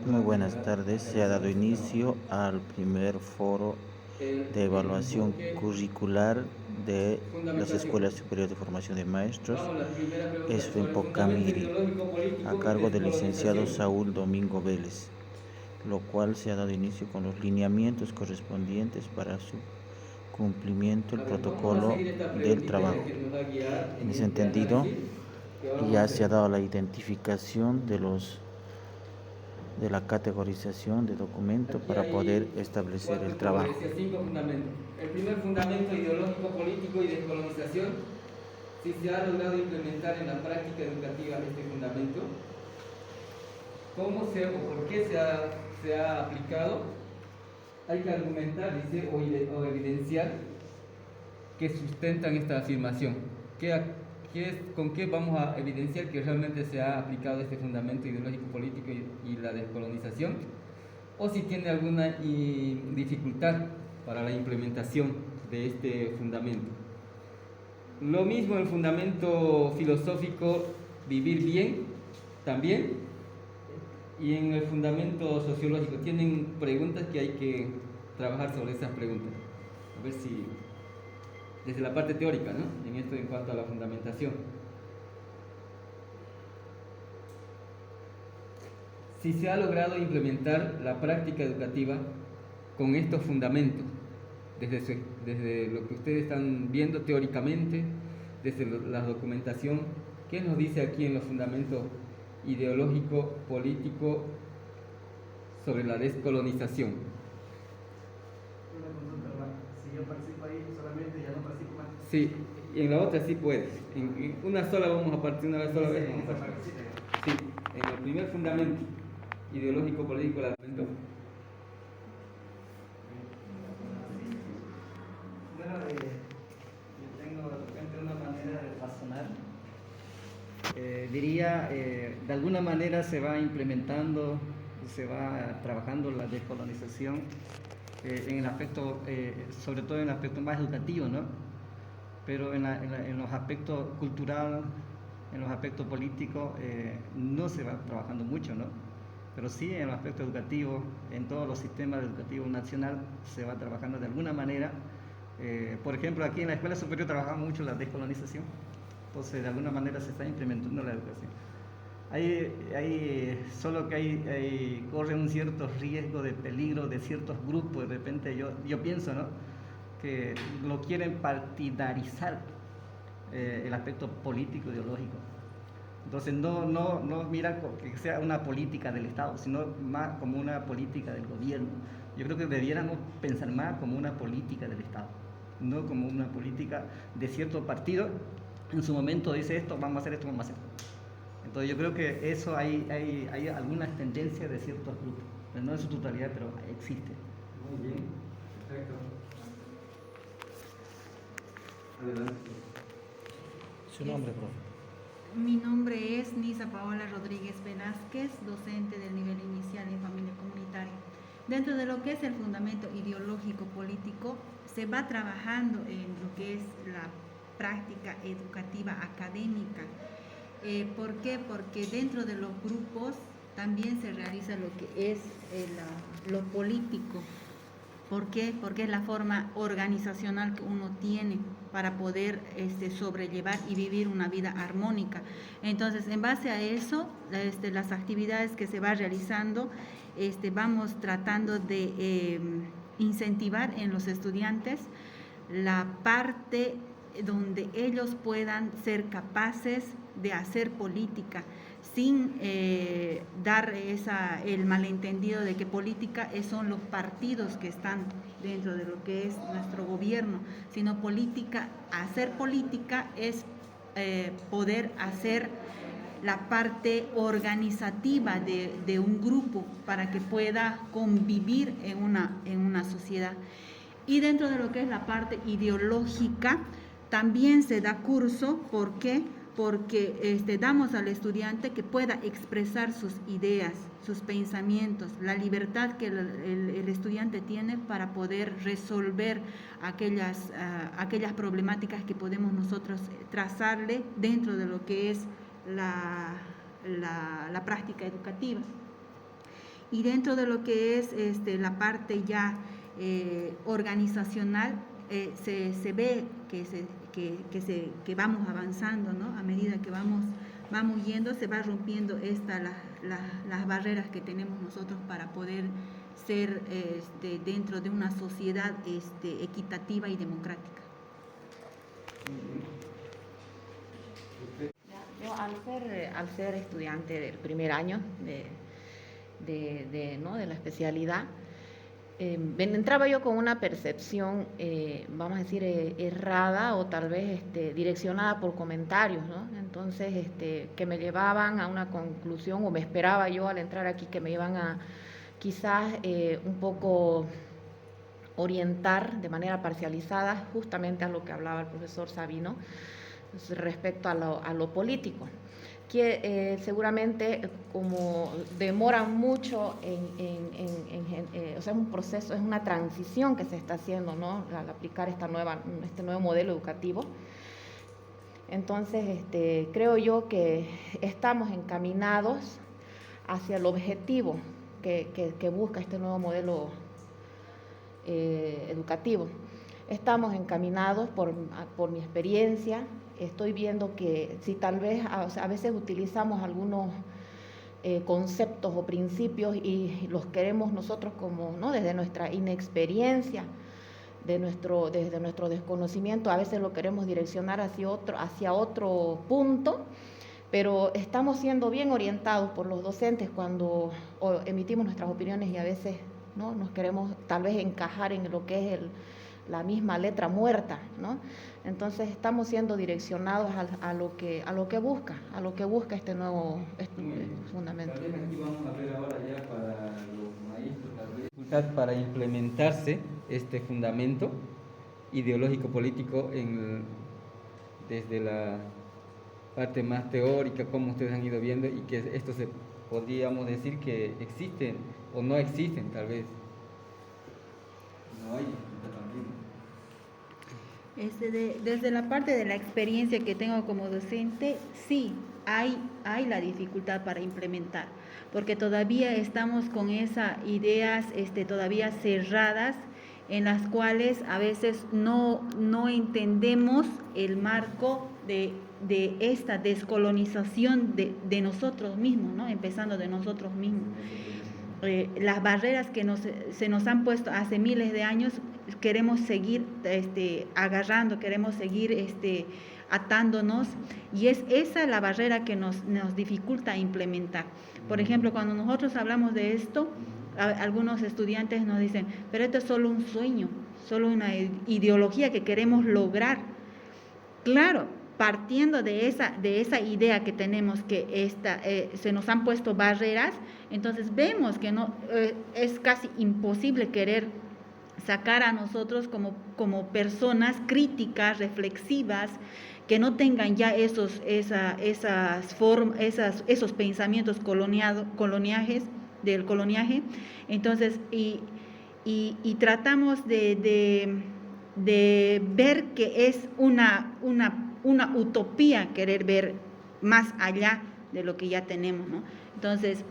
Muy buenas tardes. Se ha dado inicio al primer foro de evaluación curricular de las Escuelas Superiores de Formación de Maestros, ESFEMPO-CAMIRI, a cargo del licenciado Saúl Domingo Vélez, lo cual se ha dado inicio con los lineamientos correspondientes para su cumplimiento, el protocolo del trabajo. En ese entendido, ya se ha dado la identificación de la categorización de documento para poder establecer el trabajo. Como decía, 5 fundamentos. El primer fundamento ideológico, político y descolonización. Si se ha logrado implementar en la práctica educativa este fundamento, ¿cómo o por qué se ha aplicado? Hay que argumentar, dice, o evidenciar que sustentan esta afirmación. ¿Con qué vamos a evidenciar que realmente se ha aplicado este fundamento ideológico, político y la descolonización? O si tiene alguna dificultad para la implementación de este fundamento. Lo mismo el fundamento filosófico, vivir bien, también. Y en el fundamento sociológico, tienen preguntas que hay que trabajar sobre esas preguntas. A ver si, desde la parte teórica, ¿no? En esto en cuanto a la fundamentación. Si se ha logrado implementar la práctica educativa con estos fundamentos, desde lo que ustedes están viendo teóricamente, desde la documentación, ¿qué nos dice aquí en los fundamentos ideológico, político sobre la descolonización? Una consulta, hermano. Si yo participo ahí solamente, ya no participo más. Sí, y en la otra sí puedes. En una sola vamos a partir una sola vez. Vamos a partir. Sí, en el primer fundamento ideológico, político, la Bueno, yo tengo de repente una manera de razonar. Diría, de alguna manera se va implementando, se va trabajando la descolonización en el aspecto, sobre todo en el aspecto más educativo, ¿no? Pero en los aspectos cultural, en los aspectos políticos, no se va trabajando mucho, ¿no? Pero sí en el aspecto educativo, en todos los sistemas educativos nacional se va trabajando de alguna manera. Por ejemplo, aquí en la Escuela Superior trabajamos mucho la descolonización, entonces de alguna manera se está implementando la educación. Solo que corre un cierto riesgo de peligro de ciertos grupos, de repente yo pienso, ¿no?, que lo quieren partidarizar el aspecto político ideológico. Entonces no mira que sea una política del Estado, sino más como una política del gobierno. Yo creo que debiéramos pensar más como una política del Estado, no como una política de cierto partido. En su momento dice esto, vamos a hacer esto, vamos a hacer. Entonces yo creo que eso hay algunas tendencias de ciertos grupos, no en su totalidad, pero existe. Muy bien, perfecto. Adelante. Su nombre, profe. Mi nombre es Nisa Paola Rodríguez Velázquez, docente del nivel inicial en familia comunitaria. Dentro de lo que es el fundamento ideológico político, se va trabajando en lo que es la práctica educativa académica. ¿Por qué? Porque dentro de los grupos también se realiza lo que es lo político. ¿Por qué? Porque es la forma organizacional que uno tiene para poder sobrellevar y vivir una vida armónica. Entonces, en base a eso, las actividades que se va realizando, vamos tratando de incentivar en los estudiantes la parte donde ellos puedan ser capaces de hacer política, sin dar el malentendido de que política son los partidos que están dentro de lo que es nuestro gobierno, sino hacer política es poder hacer la parte organizativa de un grupo para que pueda convivir en una sociedad. Y dentro de lo que es la parte ideológica, también se da curso. ¿Por qué? Porque damos al estudiante que pueda expresar sus ideas, sus pensamientos, la libertad que el estudiante tiene para poder resolver aquellas problemáticas que podemos nosotros trazarle dentro de lo que es la práctica educativa. Y dentro de lo que es la parte ya organizacional, se ve que vamos avanzando, ¿no? A medida que vamos yendo, se va rompiendo las barreras que tenemos nosotros para poder ser dentro de una sociedad equitativa y democrática. Yo al ser estudiante del primer año ¿no? de la especialidad, entraba yo con una percepción, vamos a decir, errada o tal vez direccionada por comentarios, ¿no? Entonces, que me llevaban a una conclusión, o me esperaba yo al entrar aquí que me iban a quizás un poco orientar de manera parcializada justamente a lo que hablaba el profesor Sabino respecto a lo político, que seguramente como demora mucho o sea, es un proceso, es una transición que se está haciendo, ¿no? Al aplicar este nuevo modelo educativo. Entonces, creo yo que estamos encaminados hacia el objetivo que busca este nuevo modelo educativo. Estamos encaminados por mi experiencia. Estoy viendo que si tal vez a veces utilizamos algunos conceptos o principios y los queremos nosotros como, ¿no? Desde nuestra inexperiencia, desde nuestro desconocimiento, a veces lo queremos direccionar hacia otro punto, pero estamos siendo bien orientados por los docentes cuando emitimos nuestras opiniones y a veces, ¿no? Nos queremos tal vez encajar en lo que es la misma letra muerta, ¿no? Entonces estamos siendo direccionados a lo que busca este nuevo fundamento. Tal vez aquí vamos a ver ahora ya para los maestros, tal vez dificultad para implementarse este fundamento ideológico político desde la parte más teórica, como ustedes han ido viendo, y que esto podríamos decir que existen o no existen, tal vez. No hay. Desde la parte de la experiencia que tengo como docente, sí, hay la dificultad para implementar, porque todavía estamos con esas ideas todavía cerradas, en las cuales a veces no entendemos el marco de esta descolonización de nosotros mismos, ¿no? Empezando de nosotros mismos. Las barreras que se nos han puesto hace miles de años, queremos seguir agarrando, queremos seguir atándonos, y es esa la barrera que nos dificulta implementar. Por ejemplo, cuando nosotros hablamos de esto, algunos estudiantes nos dicen, pero esto es solo un sueño, solo una ideología que queremos lograr. Claro, partiendo de esa idea que tenemos, que se nos han puesto barreras, entonces vemos que no es casi imposible querer sacar a nosotros como personas críticas, reflexivas, que no tengan ya esos pensamientos del coloniaje. Entonces, y tratamos de ver que es una utopía querer ver más allá de lo que ya tenemos, ¿no? Entonces,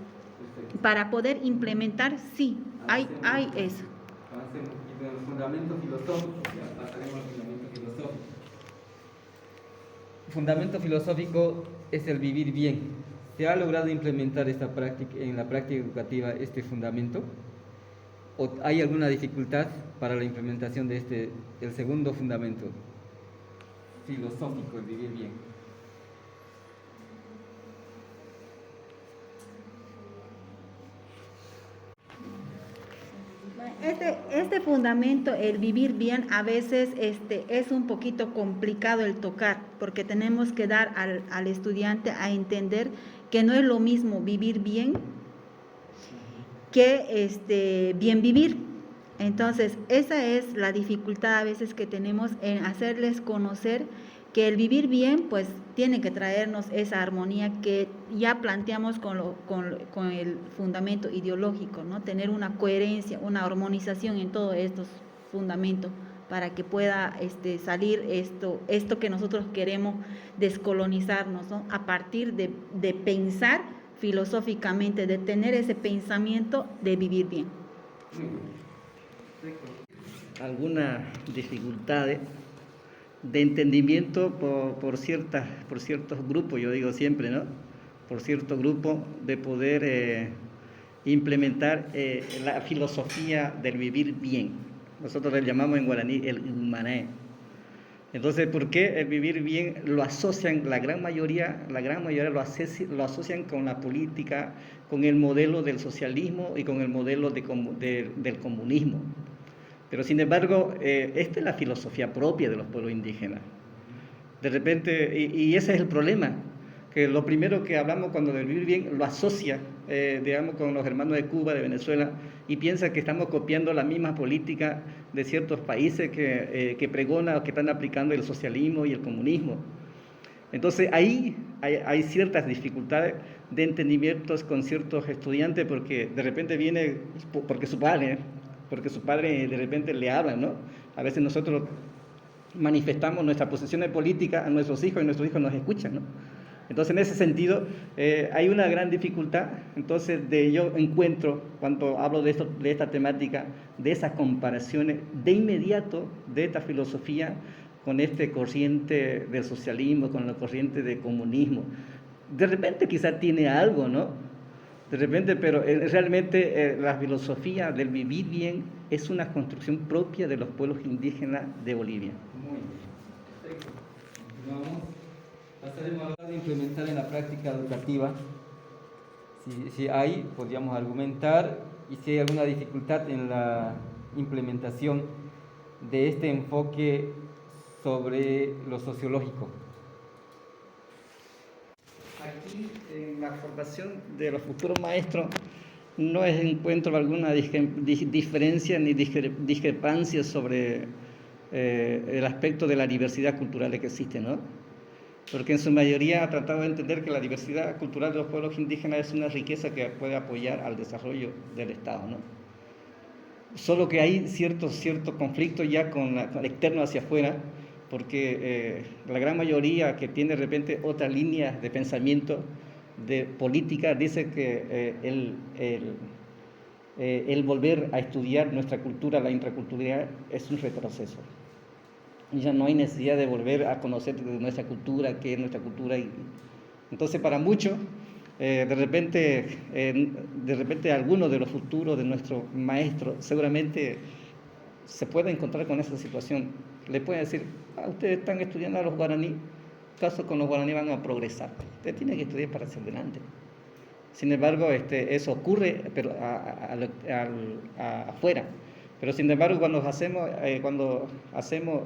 para poder implementar, sí, hay eso. Avancemos un poquito en los fundamentos filosóficos, ya pasaremos al fundamento filosófico. Fundamento filosófico es el vivir bien. ¿Se ha logrado implementar en la práctica educativa este fundamento? ¿O hay alguna dificultad para la implementación de el segundo fundamento filosófico, el vivir bien? Este fundamento, el vivir bien, a veces es un poquito complicado el tocar, porque tenemos que dar al estudiante a entender que no es lo mismo vivir bien que bien vivir. Entonces, esa es la dificultad a veces que tenemos en hacerles conocer que el vivir bien, pues, tiene que traernos esa armonía que ya planteamos con el fundamento ideológico, ¿no? Tener una coherencia, una armonización en todos estos fundamentos para que pueda salir esto que nosotros queremos descolonizarnos, ¿no? A partir de pensar filosóficamente, de tener ese pensamiento de vivir bien. Algunas dificultades de entendimiento por ciertos grupos, yo digo siempre, ¿no? Por ciertos grupos de poder implementar la filosofía del vivir bien. Nosotros le llamamos en guaraní el humanae. Entonces, ¿por qué el vivir bien lo asocian, la gran mayoría lo asocian con la política, con el modelo del socialismo y con el modelo del comunismo? Pero sin embargo, esta es la filosofía propia de los pueblos indígenas. De repente, y ese es el problema, que lo primero que hablamos cuando del vivir bien lo asocia, digamos, con los hermanos de Cuba, de Venezuela, y piensa que estamos copiando la misma política de ciertos países que pregonan o que están aplicando el socialismo y el comunismo. Entonces ahí hay ciertas dificultades de entendimientos con ciertos estudiantes porque de repente viene, porque su padre de repente le habla, ¿no? A veces nosotros manifestamos nuestras posiciones políticas a nuestros hijos y nuestros hijos nos escuchan, ¿no? Entonces, en ese sentido, hay una gran dificultad. Entonces, yo encuentro, cuando hablo de esta temática, de esas comparaciones, de inmediato, de esta filosofía con este corriente del socialismo, con la corriente del comunismo. De repente quizás tiene algo, ¿no? De repente, pero realmente la filosofía del vivir bien es una construcción propia de los pueblos indígenas de Bolivia. Muy bien. Perfecto. Vamos. Pasaremos a hablar de implementar en la práctica educativa. Si hay, podríamos argumentar, y si hay alguna dificultad en la implementación de este enfoque sobre lo sociológico. Aquí, en la formación de los futuros maestros, no encuentro alguna diferencia ni discrepancia sobre el aspecto de la diversidad cultural que existe, ¿no? Porque en su mayoría ha tratado de entender que la diversidad cultural de los pueblos indígenas es una riqueza que puede apoyar al desarrollo del Estado, ¿no? Solo que hay cierto conflicto ya con externo hacia afuera, porque la gran mayoría que tiene de repente otra línea de pensamiento, de política, dice que el volver a estudiar nuestra cultura, la intraculturalidad, es un retroceso. Ya no hay necesidad de volver a conocer de nuestra cultura, qué es nuestra cultura. Entonces, para muchos, de repente algunos de los futuros de nuestros maestros seguramente se puede encontrar con esa situación. Le pueden decir, ustedes están estudiando a los guaraní, ¿acaso con los guaraní van a progresar? Ustedes tienen que estudiar para hacia adelante. Sin embargo, eso ocurre pero afuera. Pero sin embargo, cuando hacemos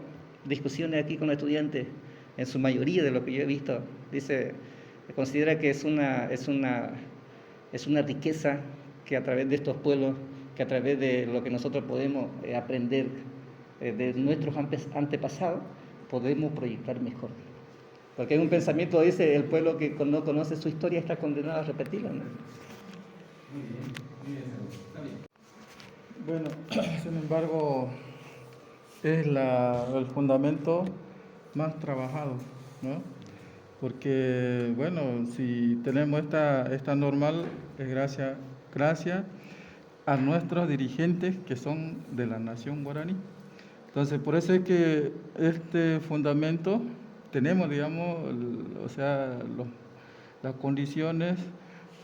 discusiones aquí con los estudiantes, en su mayoría de lo que yo he visto, considera que es una riqueza que a través de estos pueblos, que a través de lo que nosotros podemos aprender de nuestros antepasados, podemos proyectar mejor. Porque hay un pensamiento, dice, el pueblo que no conoce su historia está condenado a repetirla, ¿no? Muy bien, está bien. Bueno, sin embargo, es el fundamento más trabajado, ¿no? Porque, bueno, si tenemos esta normal, es gracias a nuestros dirigentes que son de la nación guaraní. Entonces, por eso es que este fundamento tenemos, digamos, las condiciones,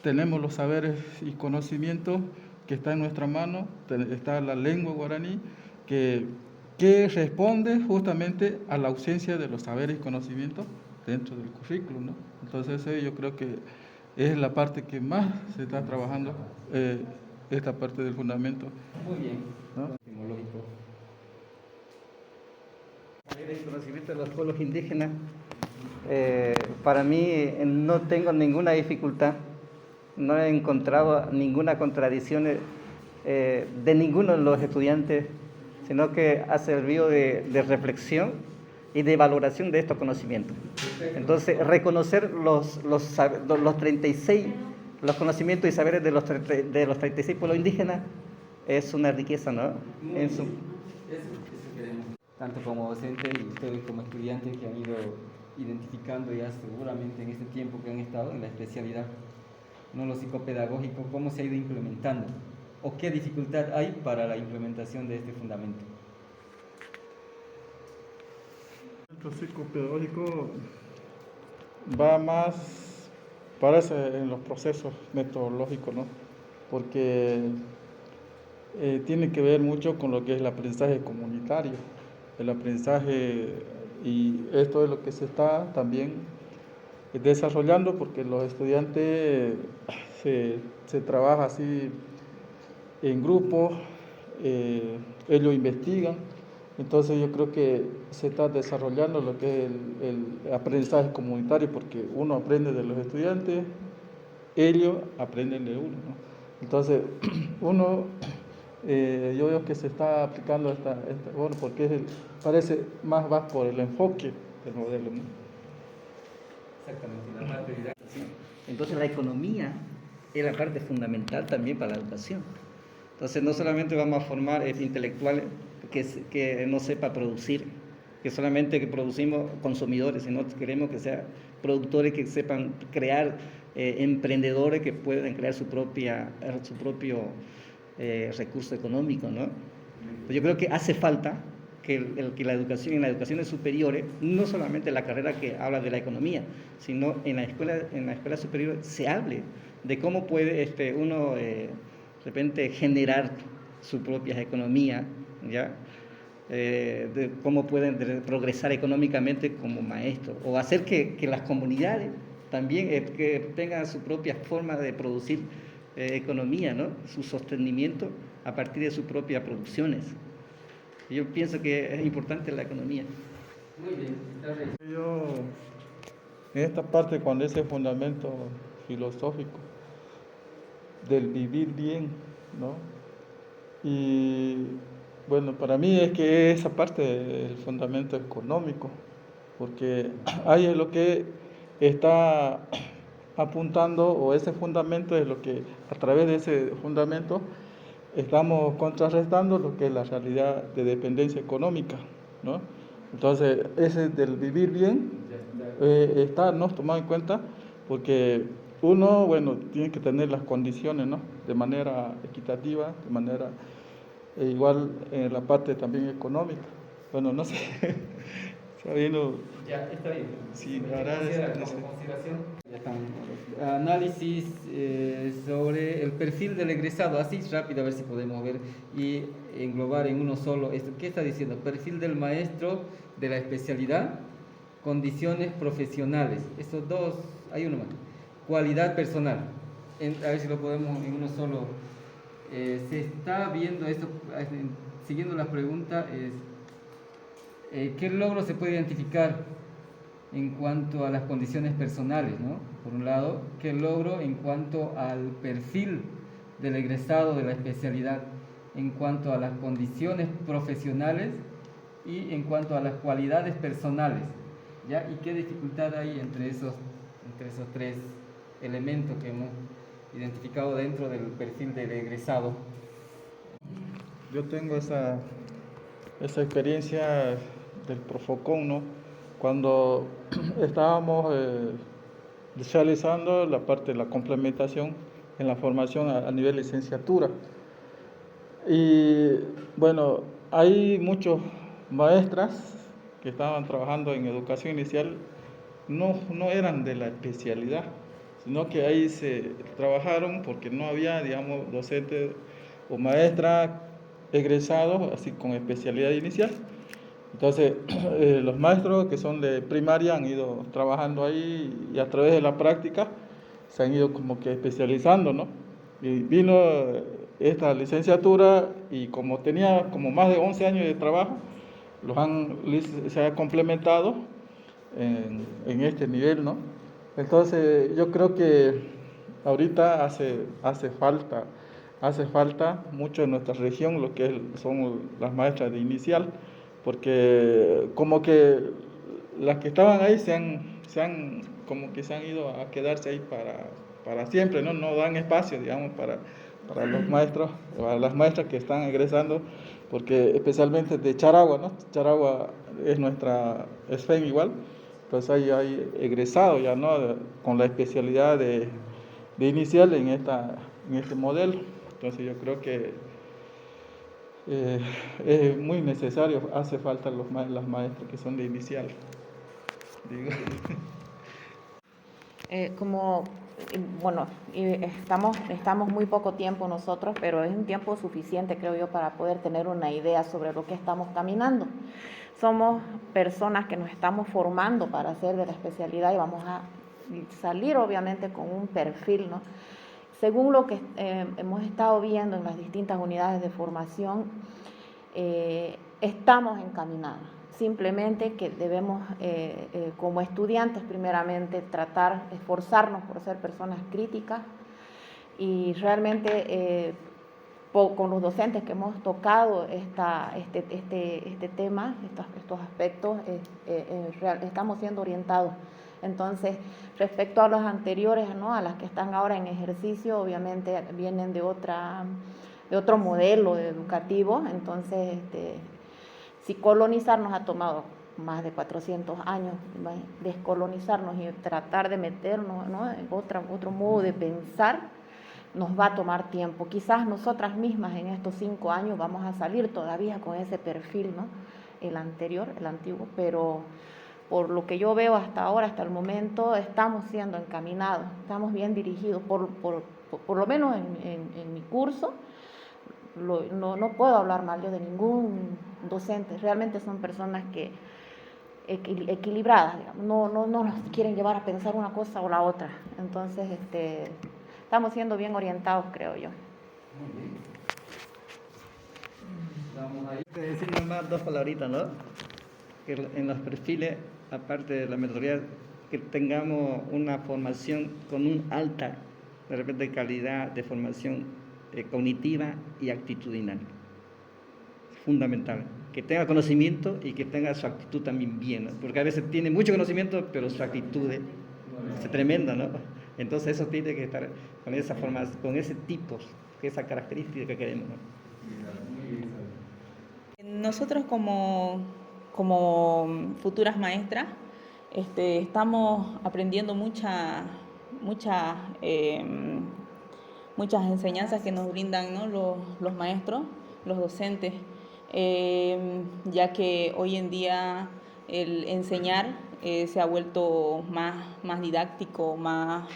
tenemos los saberes y conocimientos que está en nuestra mano, está la lengua guaraní, que responde justamente a la ausencia de los saberes y conocimientos dentro del currículum, ¿no? Entonces yo creo que es la parte que más se está trabajando, esta parte del fundamento. Muy bien, ¿No? etimológico. El conocimiento de los pueblos indígenas, para mí no tengo ninguna dificultad, no he encontrado ninguna contradicción de ninguno de los estudiantes, sino que ha servido de reflexión y de valoración de estos conocimientos. Entonces, reconocer los 36, los conocimientos y saberes de los 36 pueblos indígenas es una riqueza, ¿no? Eso queremos. Tanto como docente y ustedes como estudiantes que han ido identificando ya seguramente en este tiempo que han estado en la especialidad. ¿no? Lo psicopedagógico, cómo se ha ido implementando o qué dificultad hay para la implementación de este fundamento. El psicopedagógico va más, parece, en los procesos metodológicos, ¿no? Porque tiene que ver mucho con lo que es el aprendizaje comunitario, el aprendizaje, y esto es lo que se está también desarrollando, porque los estudiantes se trabaja así en grupo, ellos investigan, entonces yo creo que se está desarrollando lo que es el aprendizaje comunitario, porque uno aprende de los estudiantes, ellos aprenden de uno, ¿no? Entonces, yo veo que se está aplicando bueno, porque parece más va por el enfoque del modelo, ¿no? Exactamente, la parte didáctica. ¿Sí? Entonces la economía es la parte fundamental también para la educación. Entonces no solamente vamos a formar intelectuales que no sepa producir, que solamente que producimos consumidores, sino que queremos que sean productores que sepan crear, emprendedores que puedan crear su propio recurso económico, ¿no? Pues yo creo que hace falta que la educación, en las educaciones superiores, no solamente la carrera que habla de la economía, sino en la escuela superior se hable de cómo puede uno de repente generar su propia economía, ¿ya? De cómo pueden progresar económicamente como maestros, o hacer que las comunidades también que tengan su propia forma de producir economía, ¿no? Su sostenimiento a partir de sus propias producciones. Yo pienso que es importante la economía. Muy bien, está bien. Yo, en esta parte, cuando ese fundamento filosófico del vivir bien, ¿no? Y bueno, para mí es que esa parte es el fundamento económico, porque ahí es lo que está apuntando, o ese fundamento es lo que, a través de ese fundamento, estamos contrarrestando lo que es la realidad de dependencia económica, ¿no? Entonces, ese del vivir bien está no tomado en cuenta, porque uno, bueno, tiene que tener las condiciones, ¿no? De manera equitativa, de manera igual en la parte también económica. Bueno, no sé, sabiendo. Ya, está bien. Sí, la verdad es, no sé. Consideración. Ya estamos. Análisis sobre el perfil del egresado, así rápido, a ver si podemos ver y englobar en uno solo esto. ¿Qué está diciendo? Perfil del maestro de la especialidad, condiciones profesionales. Estos dos, hay uno más. Cualidad personal. A ver si lo podemos en uno solo. Se está viendo esto, siguiendo la pregunta, ¿qué logro se puede identificar en cuanto a las condiciones personales, ¿no? Por un lado, ¿qué logro en cuanto al perfil del egresado de la especialidad, en cuanto a las condiciones profesionales y en cuanto a las cualidades personales, ¿ya? ¿Y qué dificultad hay entre esos tres elementos que hemos identificado dentro del perfil del egresado? Yo tengo esa experiencia del Profocon, ¿no? Cuando estábamos realizando la parte de la complementación en la formación a nivel licenciatura. Y bueno, hay muchos maestras que estaban trabajando en educación inicial, no eran de la especialidad, sino que ahí se trabajaron porque no había, digamos, docentes o maestras egresados así con especialidad inicial. Entonces, los maestros que son de primaria han ido trabajando ahí y a través de la práctica se han ido como que especializando, ¿no? Y vino esta licenciatura y como tenía como más de 11 años de trabajo, se ha complementado en este nivel, ¿no? Entonces, yo creo que ahorita hace falta mucho en nuestra región lo que son las maestras de inicial, porque como que las que estaban ahí se han ido a quedarse ahí para siempre, ¿no? No dan espacio, digamos, para los maestros, para las maestras que están egresando, porque especialmente de Charagua, ¿no? Charagua es nuestra SFEM igual, pues ahí hay egresado ya, ¿no? Con la especialidad de de inicial en este modelo. Entonces yo creo que es muy necesario, hace falta las maestras que son de inicial. Digo. Estamos muy poco tiempo nosotros, pero es un tiempo suficiente, creo yo, para poder tener una idea sobre lo que estamos caminando. Somos personas que nos estamos formando para hacer de la especialidad y vamos a salir obviamente con un perfil, ¿no? Según lo que hemos estado viendo en las distintas unidades de formación, estamos encaminados. Simplemente que debemos, como estudiantes, primeramente esforzarnos por ser personas críticas y realmente con los docentes que hemos tocado este tema, estos aspectos, estamos siendo orientados. Entonces, respecto a los anteriores, ¿no?, a las que están ahora en ejercicio, obviamente vienen de otro modelo educativo. Entonces, si colonizar nos ha tomado más de 400 años, descolonizarnos y tratar de meternos, ¿no?, en otro modo de pensar, nos va a tomar tiempo. Quizás nosotras mismas en estos 5 años vamos a salir todavía con ese perfil, ¿no?, el antiguo, pero por lo que yo veo hasta ahora, hasta el momento, estamos siendo encaminados, estamos bien dirigidos, por lo menos en mi curso. No puedo hablar mal yo de ningún docente, realmente son personas que equilibradas, digamos, no nos quieren llevar a pensar una cosa o la otra. Entonces, estamos siendo bien orientados, creo yo. Muy bien. Vamos ahí. Decir nomás 2 palabritas, ¿no? Que en los perfiles, aparte de la metodología, que tengamos una formación con un alta, de repente, calidad de formación cognitiva y actitudinal. Fundamental. Que tenga conocimiento y que tenga su actitud también bien, ¿no? Porque a veces tiene mucho conocimiento, pero su actitud es tremenda, ¿no? Entonces eso tiene que estar con esa formación, con ese tipo, esa característica que queremos, ¿no? Nosotros como futuras maestras estamos aprendiendo muchas enseñanzas que nos brindan, ¿no?, los maestros, los docentes, ya que hoy en día el enseñar se ha vuelto más didáctico, más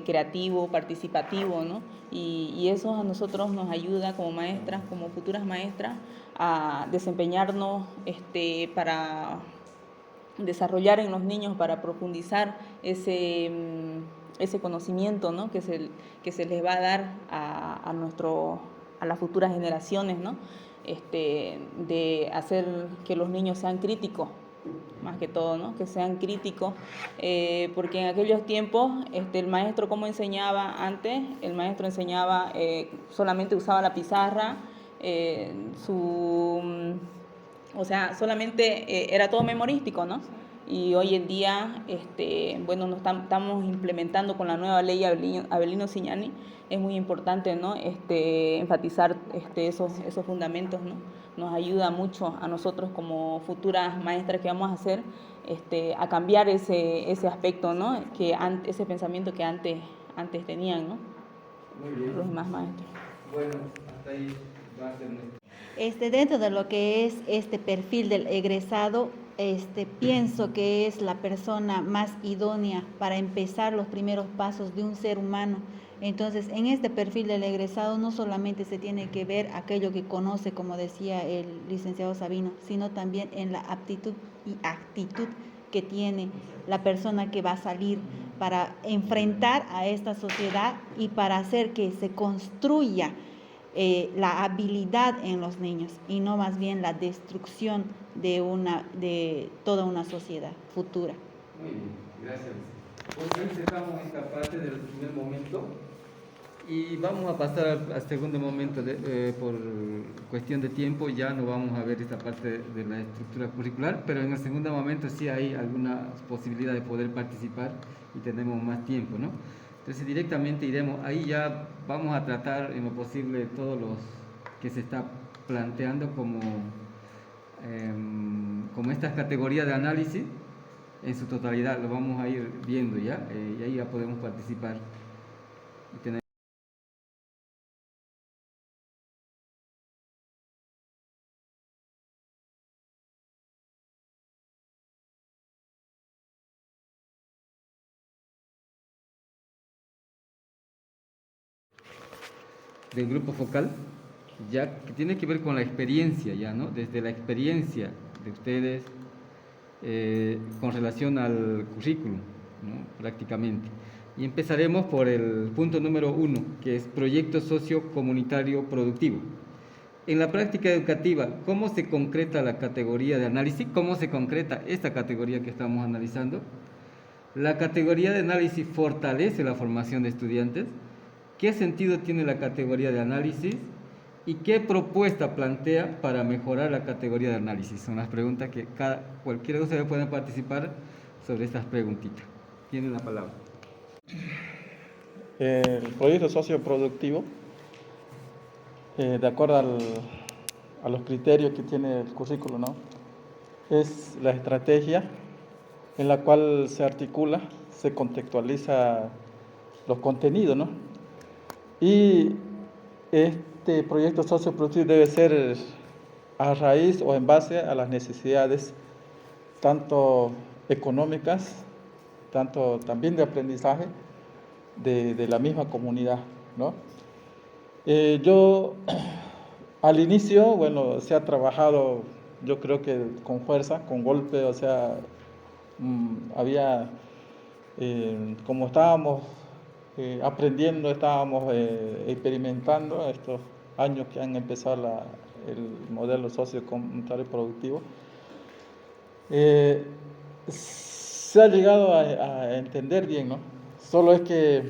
creativo, participativo, ¿no? Y eso a nosotros nos ayuda como maestras, como futuras maestras, a desempeñarnos para desarrollar en los niños, para profundizar ese conocimiento, ¿no?, que se les va a dar a las futuras generaciones, ¿no?, de hacer que los niños sean críticos, más que todo, ¿no?, que sean críticos, porque en aquellos tiempos el maestro, ¿cómo enseñaba antes? El maestro enseñaba, solamente usaba la pizarra, solamente era todo memorístico, ¿no? Y hoy en día, nos estamos implementando con la nueva ley Avelino Signani. Es muy importante, ¿no?, enfatizar esos fundamentos, ¿no? Nos ayuda mucho a nosotros como futuras maestras que vamos a hacer, a cambiar ese aspecto, ¿no?, ese pensamiento que antes tenían, ¿no?, los demás maestros. Bueno, hasta ahí va a ser nuestro. Dentro de lo que es este perfil del egresado, pienso que es la persona más idónea para empezar los primeros pasos de un ser humano. Entonces, en este perfil del egresado no solamente se tiene que ver aquello que conoce, como decía el licenciado Sabino, sino también en la aptitud y actitud que tiene la persona que va a salir para enfrentar a esta sociedad y para hacer que se construya la habilidad en los niños y no más bien la destrucción de toda una sociedad futura. Muy bien, gracias. Pues ahí cerramos esta parte del primer momento y vamos a pasar al segundo momento. Por cuestión de tiempo ya no vamos a ver esta parte de la estructura curricular, pero en el segundo momento sí hay alguna posibilidad de poder participar y tenemos más tiempo, ¿no? Entonces directamente iremos, ahí ya vamos a tratar en lo posible todos los que se está planteando como estas categorías de análisis en su totalidad, lo vamos a ir viendo ya, y ahí ya podemos participar. Y tener del grupo focal, ya que tiene que ver con la experiencia, ya, ¿no? Desde la experiencia de ustedes con relación al currículum, ¿no? Prácticamente. Y empezaremos por el punto número 1, que es proyecto sociocomunitario productivo. En la práctica educativa, ¿cómo se concreta la categoría de análisis? ¿Cómo se concreta esta categoría que estamos analizando? La categoría de análisis fortalece la formación de estudiantes. ¿Qué sentido tiene la categoría de análisis? ¿Y qué propuesta plantea para mejorar la categoría de análisis? Son las preguntas que cualquiera de ustedes puede participar sobre estas preguntitas. Tienen la palabra. El proyecto socioproductivo, de acuerdo a los criterios que tiene el currículo, ¿no? Es la estrategia en la cual se articula, se contextualiza los contenidos, ¿no? Y este proyecto socioproductivo debe ser a raíz o en base a las necesidades tanto económicas, tanto también de aprendizaje de la misma comunidad, ¿no? Yo al inicio, bueno, se ha trabajado, yo creo que con fuerza, con golpe, o sea, había, como estábamos aprendiendo, estábamos experimentando estos años que han empezado el modelo sociocomunitario productivo, se ha llegado a entender bien, ¿no? Solo es que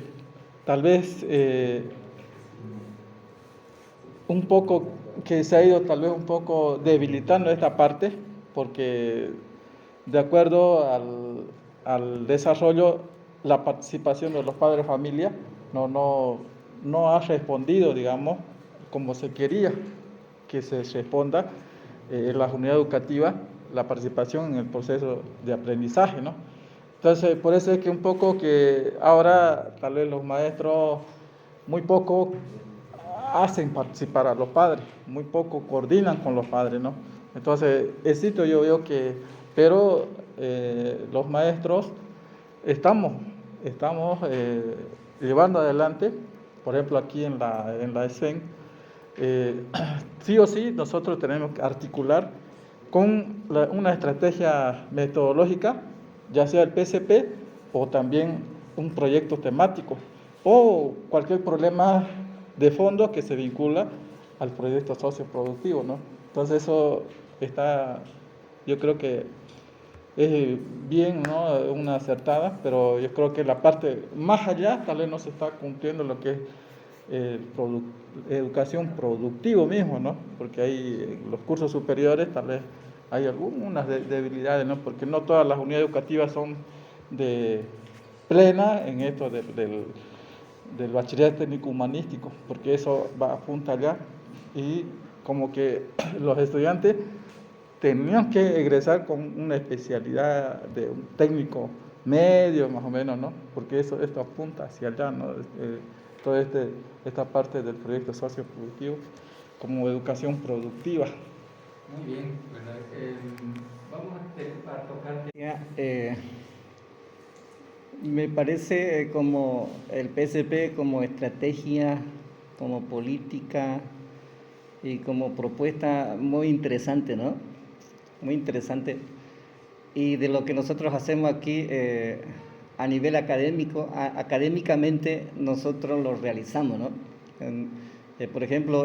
tal vez un poco que se ha ido tal vez un poco debilitando esta parte, porque de acuerdo al desarrollo, la participación de los padres de familia no ha respondido, digamos, como se quería que se responda en la unidad educativa, la participación en el proceso de aprendizaje, ¿no? Entonces, por eso es que un poco que ahora tal vez los maestros muy poco hacen participar a los padres, muy poco coordinan con los padres, ¿no? Entonces, éxito yo veo que, pero los maestros estamos llevando adelante, por ejemplo aquí en la ESFEN, sí o sí nosotros tenemos que articular con una estrategia metodológica, ya sea el PSP o también un proyecto temático o cualquier problema de fondo que se vincula al proyecto socioproductivo, ¿no? Entonces eso está, yo creo que es bien, ¿no? Una acertada, pero yo creo que la parte más allá tal vez no se está cumpliendo lo que es educación productiva mismo, ¿no? Porque hay los cursos superiores tal vez hay algunas debilidades, ¿no? Porque no todas las unidades educativas son de plena en esto del bachillerato técnico humanístico, porque eso apunta allá y como que los estudiantes tenían que egresar con una especialidad de un técnico medio, más o menos, ¿no? Porque esto apunta hacia allá, ¿no? Toda esta parte del proyecto socioproductivo como educación productiva. Muy bien, bueno, vamos a tocar. Ya, me parece como el PSP como estrategia, como política y como propuesta muy interesante, ¿no? Muy interesante. Y de lo que nosotros hacemos aquí a nivel académico, académicamente nosotros lo realizamos, ¿no? Por ejemplo,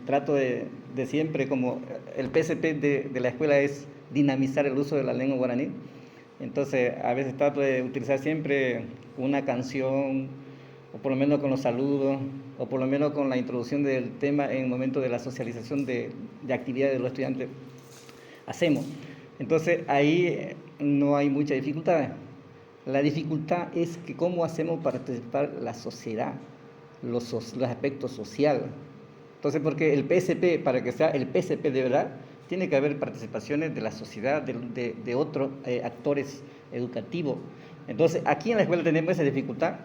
trato de siempre, como el PSP de la escuela es dinamizar el uso de la lengua guaraní, entonces a veces trato de utilizar siempre una canción, o por lo menos con los saludos, o por lo menos con la introducción del tema en el momento de la socialización de actividades de los estudiantes. Hacemos. Entonces ahí no hay mucha dificultad. La dificultad es que cómo hacemos para participar la sociedad, los aspectos sociales. Entonces, porque el PSP, para que sea el PSP de verdad, tiene que haber participaciones de la sociedad, de otros actores educativos. Entonces, aquí en la escuela tenemos esa dificultad,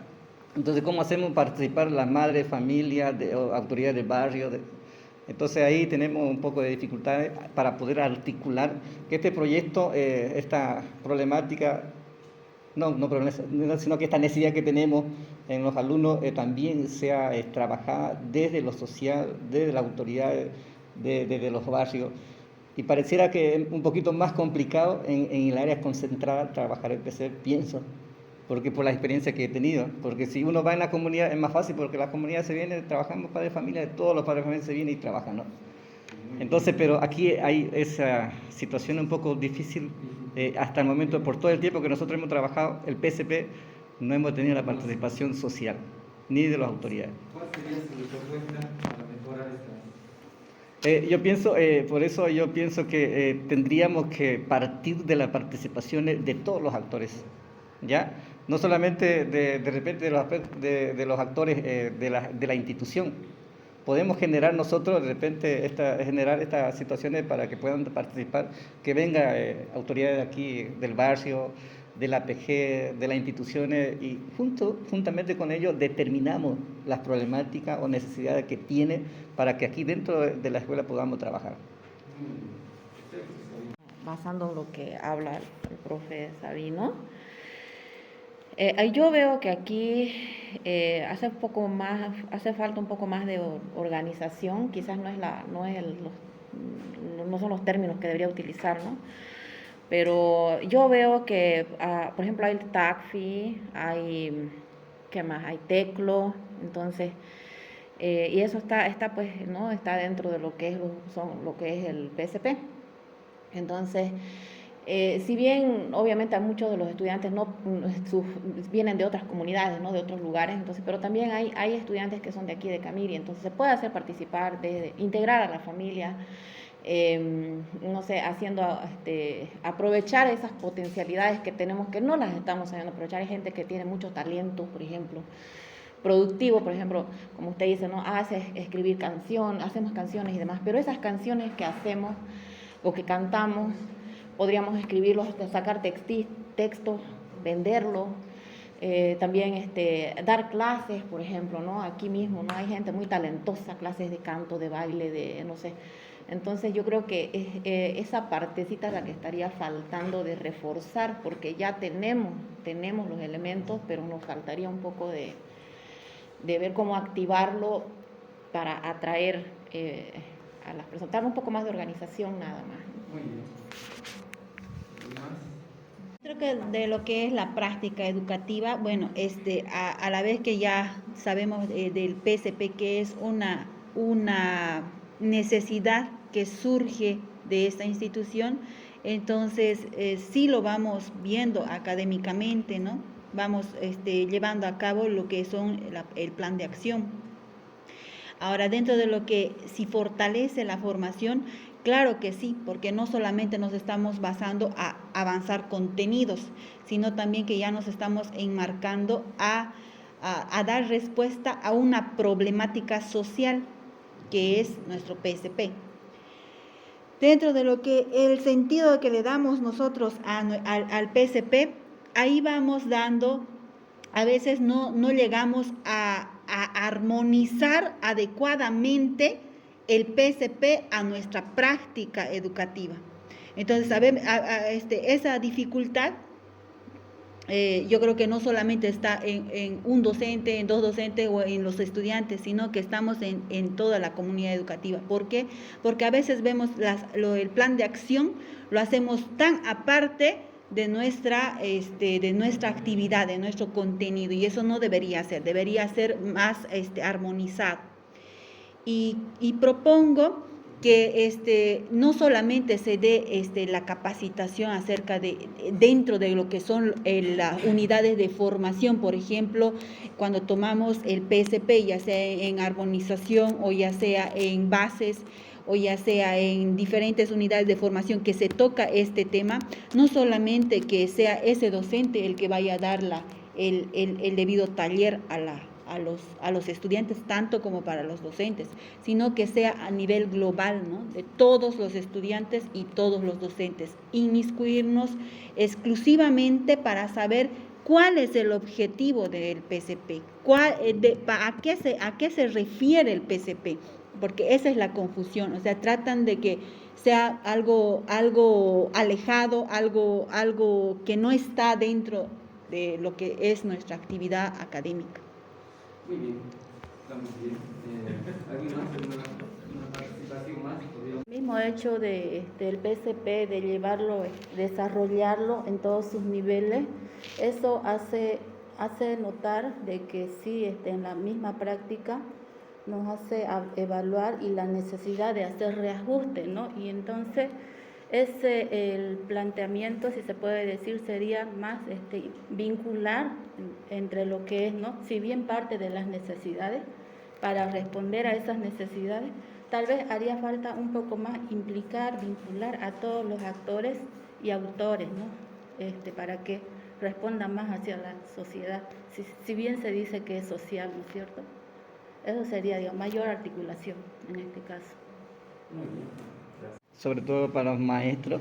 Entonces, ¿cómo hacemos participar las madres, familias, o autoridades del barrio? Entonces ahí tenemos un poco de dificultades para poder articular que este proyecto, esta problemática, sino que esta necesidad que tenemos en los alumnos también sea trabajada desde lo social, desde las autoridades, desde los barrios. Y pareciera que es un poquito más complicado en el área concentrada trabajar el PCP, pienso, porque por la experiencia que he tenido, porque si uno va en la comunidad es más fácil porque la comunidad se viene, trabajamos padres de familia, todos los padres de familia se vienen y trabajan, ¿no? Entonces, pero aquí hay esa situación un poco difícil hasta el momento, por todo el tiempo que nosotros hemos trabajado, el PSP no hemos tenido la participación social, ni de las autoridades. ¿Cuál sería su propuesta para mejorar Por eso yo pienso que tendríamos que partir de la participación de todos los actores, ¿ya? No solamente de repente de los actores de la institución. Podemos generar nosotros de repente generar estas situaciones para que puedan participar, que venga autoridades de aquí, del barrio, de la PG, de las instituciones, y juntamente con ellos determinamos las problemáticas o necesidades que tiene para que aquí dentro de la escuela podamos trabajar. Basando en lo que habla el profe Sabino, yo veo que aquí hace falta un poco más de organización, quizás no son los términos que debería utilizar, ¿no? Pero yo veo que, por ejemplo, hay el TACFI, ¿qué más? Hay Teclo, entonces, y eso está pues, ¿no? Está dentro de lo que es el PSP. Entonces, si bien obviamente a muchos de los estudiantes vienen de otras comunidades, ¿no? De otros lugares, entonces, pero también hay estudiantes que son de aquí de Camiri, entonces se puede hacer participar, integrar a la familia, no sé, aprovechar esas potencialidades que tenemos, que no las estamos sabiendo aprovechar. Hay gente que tiene mucho talento, por ejemplo, productivo, por ejemplo, como usted dice, ¿no? Escribir hacemos canciones y demás, pero esas canciones que hacemos o que cantamos, podríamos escribirlos, sacar textos, venderlos, también dar clases, por ejemplo, ¿no? Aquí mismo, ¿no? Hay gente muy talentosa, clases de canto, de baile, no sé. Entonces yo creo que esa partecita es la que estaría faltando de reforzar, porque ya tenemos los elementos, pero nos faltaría un poco de ver cómo activarlo para atraer a las personas, dar un poco más de organización nada más. Muy bien. Creo que de lo que es la práctica educativa, bueno, a la vez que ya sabemos del PSP, que es una necesidad que surge de esta institución, entonces sí lo vamos viendo académicamente, ¿no? Vamos llevando a cabo lo que son el plan de acción. Ahora, dentro de lo que si fortalece la formación, claro que sí, porque no solamente nos estamos basando a avanzar contenidos, sino también que ya nos estamos enmarcando a dar respuesta a una problemática social que es nuestro PSP. Dentro de lo que el sentido que le damos nosotros al PSP, ahí vamos dando, a veces no llegamos a armonizar adecuadamente el PSP a nuestra práctica educativa. Entonces, esa dificultad, yo creo que no solamente está en un docente, en dos docentes o en los estudiantes, sino que estamos en toda la comunidad educativa. ¿Por qué? Porque a veces vemos el plan de acción, lo hacemos tan aparte de nuestra actividad, de nuestro contenido, y eso no debería ser más armonizado. Y propongo que no solamente se dé la capacitación acerca dentro de lo que son las unidades de formación, por ejemplo, cuando tomamos el PSP, ya sea en armonización o ya sea en bases o ya sea en diferentes unidades de formación que se toca este tema, no solamente que sea ese docente el que vaya a dar el debido taller a los estudiantes, tanto como para los docentes, sino que sea a nivel global, ¿no? De todos los estudiantes y todos los docentes, inmiscuirnos exclusivamente para saber ¿cuál es el objetivo del PCP? ¿A qué se refiere el PCP? Porque esa es la confusión, o sea, tratan de que sea algo alejado, algo que no está dentro de lo que es nuestra actividad académica. Muy bien, estamos bien. ¿Alguien más? ¿Una participación más? El mismo hecho del PCP, de llevarlo, desarrollarlo en todos sus niveles, eso hace notar de que sí, en la misma práctica nos hace evaluar y la necesidad de hacer reajustes, ¿no? Y entonces el planteamiento, si se puede decir, sería más vincular entre lo que es, ¿no? Si bien parte de las necesidades, para responder a esas necesidades, tal vez haría falta un poco más implicar, vincular a todos los actores y autores, ¿no? Para que respondan más hacia la sociedad, si bien se dice que es social, ¿no es cierto? Eso sería, digamos, mayor articulación en este caso. Sobre todo para los maestros,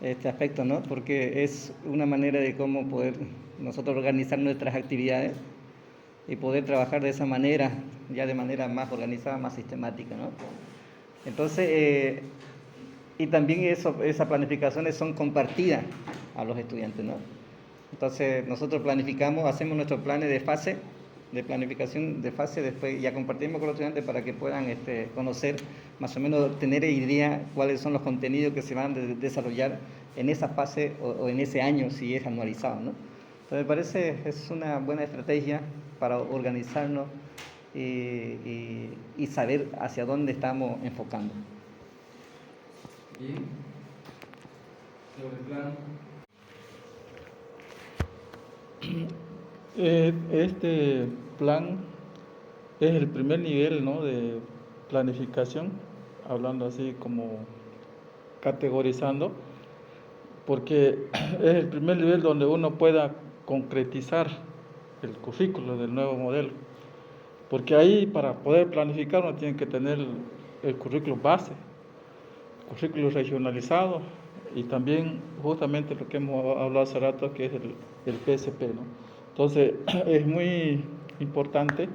este aspecto, ¿no? Porque es una manera de cómo poder nosotros organizar nuestras actividades y poder trabajar de esa manera, ya de manera más organizada, más sistemática, ¿no? Entonces, y también esas planificaciones son compartidas a los estudiantes, ¿no? Entonces, nosotros planificamos, hacemos nuestros planes de fase, de planificación de fase, después ya compartimos con los estudiantes para que puedan conocer, más o menos tener idea cuáles son los contenidos que se van a desarrollar en esa fase o en ese año, si es anualizado, ¿no? Entonces me parece es una buena estrategia para organizarnos y saber hacia dónde estamos enfocando. Bien. Sobre el plan. Este plan es el primer nivel, ¿no?, de planificación, hablando así como categorizando, porque es el primer nivel donde uno pueda concretizar el currículo del nuevo modelo, porque ahí para poder planificar uno tiene que tener el currículo base, el currículo regionalizado y también justamente lo que hemos hablado hace rato, que es el PSP, ¿no? Entonces es muy importante.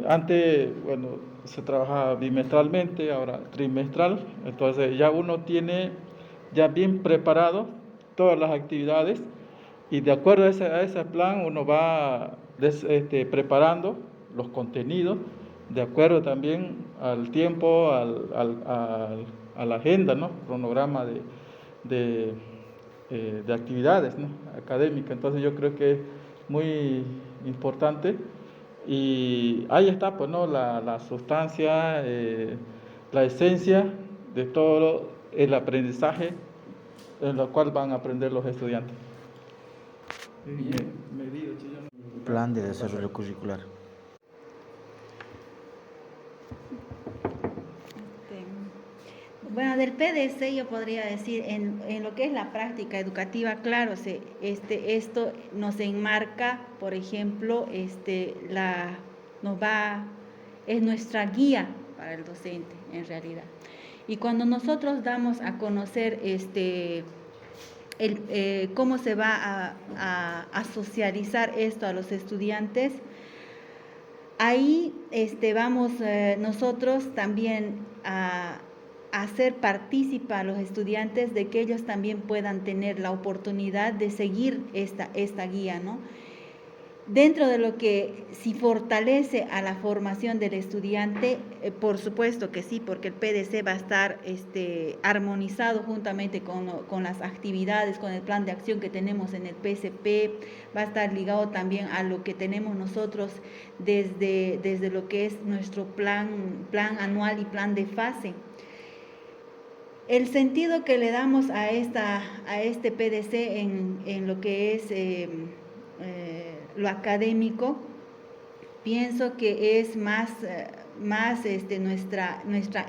Antes, bueno, se trabajaba bimestralmente, ahora trimestral, entonces ya uno tiene ya bien preparado todas las actividades y de acuerdo a ese plan uno va preparando los contenidos, de acuerdo también al tiempo, a la agenda, ¿no?, cronograma de actividades, ¿no?, académicas. Entonces yo creo que es muy importante y ahí está, pues, ¿no?, la sustancia, la esencia de todo el aprendizaje en lo cual van a aprender los estudiantes. Plan de desarrollo curricular. Bueno, del PDC yo podría decir, en lo que es la práctica educativa, claro, esto nos enmarca, por ejemplo, es nuestra guía para el docente, en realidad. Y cuando nosotros damos a conocer cómo se va a socializar esto a los estudiantes, ahí vamos nosotros también a hacer partícipe a los estudiantes de que ellos también puedan tener la oportunidad de seguir esta guía, ¿no? Dentro de lo que si fortalece a la formación del estudiante, por supuesto que sí, porque el PDC va a estar armonizado juntamente con las actividades, con el plan de acción que tenemos en el PSP, va a estar ligado también a lo que tenemos nosotros desde lo que es nuestro plan anual y plan de fase. El sentido que le damos a este PDC en lo que es lo académico, pienso que es más nuestra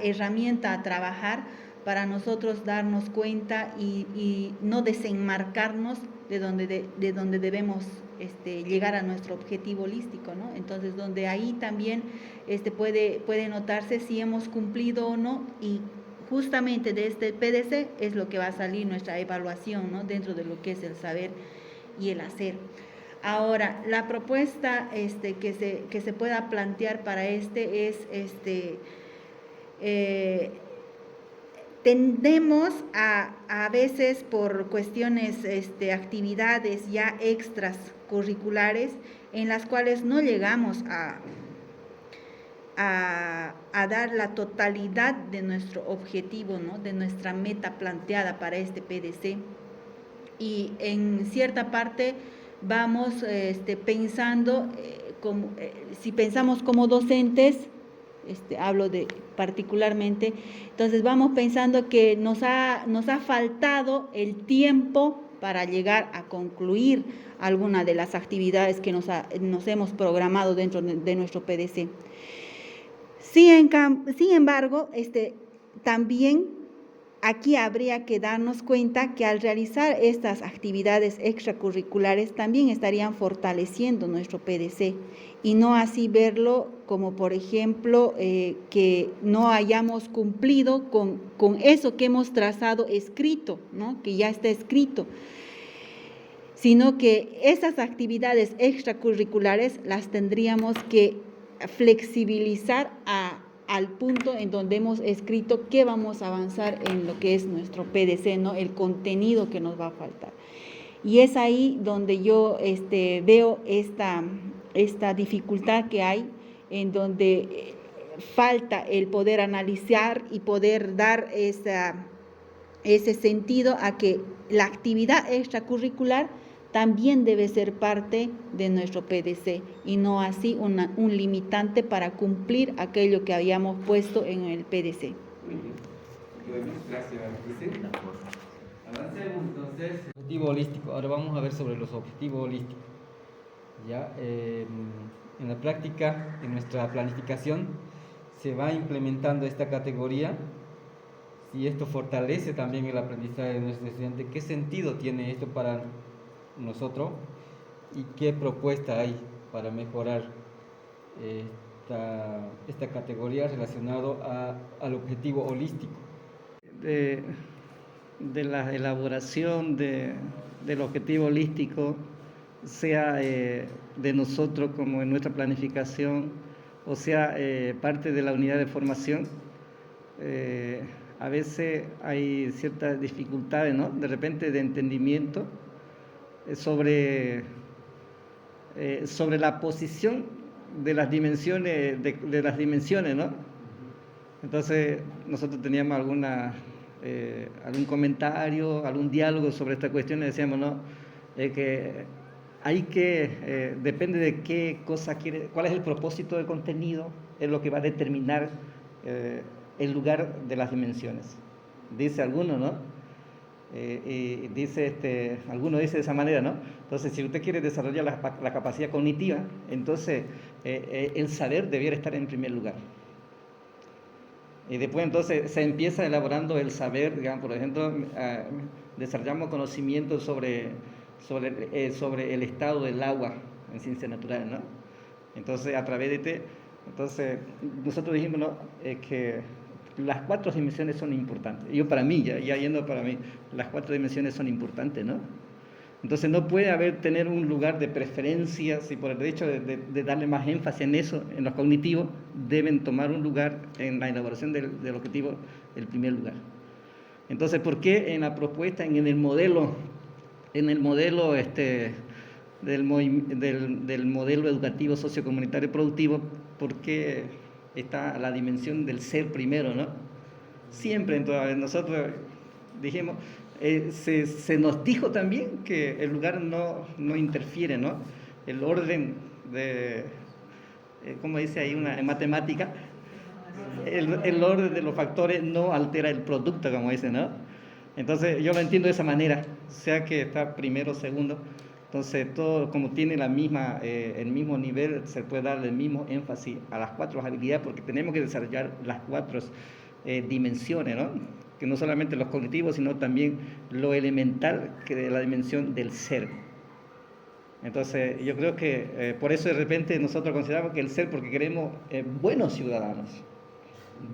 herramienta a trabajar para nosotros darnos cuenta y no desenmarcarnos de donde debemos llegar a nuestro objetivo holístico, ¿no? Entonces, donde ahí también puede notarse si hemos cumplido o no, y justamente de este PDC es lo que va a salir nuestra evaluación, ¿no? Dentro de lo que es el saber y el hacer. Ahora, la propuesta que se pueda plantear para es tendemos a veces por cuestiones, actividades ya extras curriculares en las cuales no llegamos a dar la totalidad de nuestro objetivo, ¿no? De nuestra meta planteada para este PDC. Y en cierta parte vamos pensando, si pensamos como docentes, hablo de particularmente, entonces vamos pensando que nos ha faltado el tiempo para llegar a concluir alguna de las actividades que nos hemos programado dentro de nuestro PDC. Sin embargo, también aquí habría que darnos cuenta que al realizar estas actividades extracurriculares también estarían fortaleciendo nuestro PDC y no así verlo como, por ejemplo, que no hayamos cumplido con eso que hemos trazado escrito, ¿no? Que ya está escrito, sino que esas actividades extracurriculares las tendríamos que flexibilizar al punto en donde hemos escrito que vamos a avanzar en lo que es nuestro PDC, ¿no? El contenido que nos va a faltar. Y es ahí donde yo veo esta dificultad que hay, en donde falta el poder analizar y poder dar ese sentido a que la actividad extracurricular también debe ser parte de nuestro PDC y no así un limitante para cumplir aquello que habíamos puesto en el PDC. Muy bien. Bueno, gracias, Lucy. Avancemos entonces. Objetivo holístico. Ahora vamos a ver sobre los objetivos holísticos. Ya, en la práctica, en nuestra planificación, se va implementando esta categoría. Si esto fortalece también el aprendizaje de nuestros estudiantes, ¿qué sentido tiene esto para nosotros y qué propuesta hay para mejorar esta categoría relacionado al objetivo holístico? De la elaboración del objetivo holístico, sea de nosotros como en nuestra planificación, o sea parte de la unidad de formación, a veces hay ciertas dificultades, ¿no? De repente de entendimiento sobre la posición de las dimensiones, de las dimensiones, ¿no? Entonces nosotros teníamos algún comentario, algún diálogo sobre esta cuestión y decíamos, ¿no? Que hay que, depende de qué cosa quiere, cuál es el propósito del contenido, es lo que va a determinar el lugar de las dimensiones. Dice alguno, ¿no? Alguno dice de esa manera, ¿no? Entonces, si usted quiere desarrollar la capacidad cognitiva, entonces el saber debiera estar en primer lugar. Y después entonces se empieza elaborando el saber, digamos, por ejemplo, desarrollamos conocimientos sobre el estado del agua en ciencias naturales, ¿no? Entonces, a través de entonces nosotros dijimos, ¿no? Que las 4 dimensiones son importantes. Yo para mí, ya yendo para mí, las 4 dimensiones son importantes, ¿no? Entonces no puede tener un lugar de preferencia, si por el hecho de darle más énfasis en eso, en los cognitivos, deben tomar un lugar en la elaboración del objetivo, el primer lugar. Entonces, ¿por qué en la propuesta, en el modelo del modelo educativo sociocomunitario productivo, por qué está la dimensión del ser primero, ¿no? Siempre, entonces, nosotros dijimos, se nos dijo también que el lugar no interfiere, ¿no? El orden como dice ahí en matemática, el orden de los factores no altera el producto, como dice, ¿no? Entonces yo lo entiendo de esa manera, sea que está primero o segundo, entonces todo como tiene el mismo nivel, se puede darle el mismo énfasis a las 4 habilidades, porque tenemos que desarrollar las 4 dimensiones, ¿no? Que no solamente los cognitivos, sino también lo elemental, que es la dimensión del ser. Entonces yo creo que por eso de repente nosotros consideramos que el ser, porque queremos buenos ciudadanos,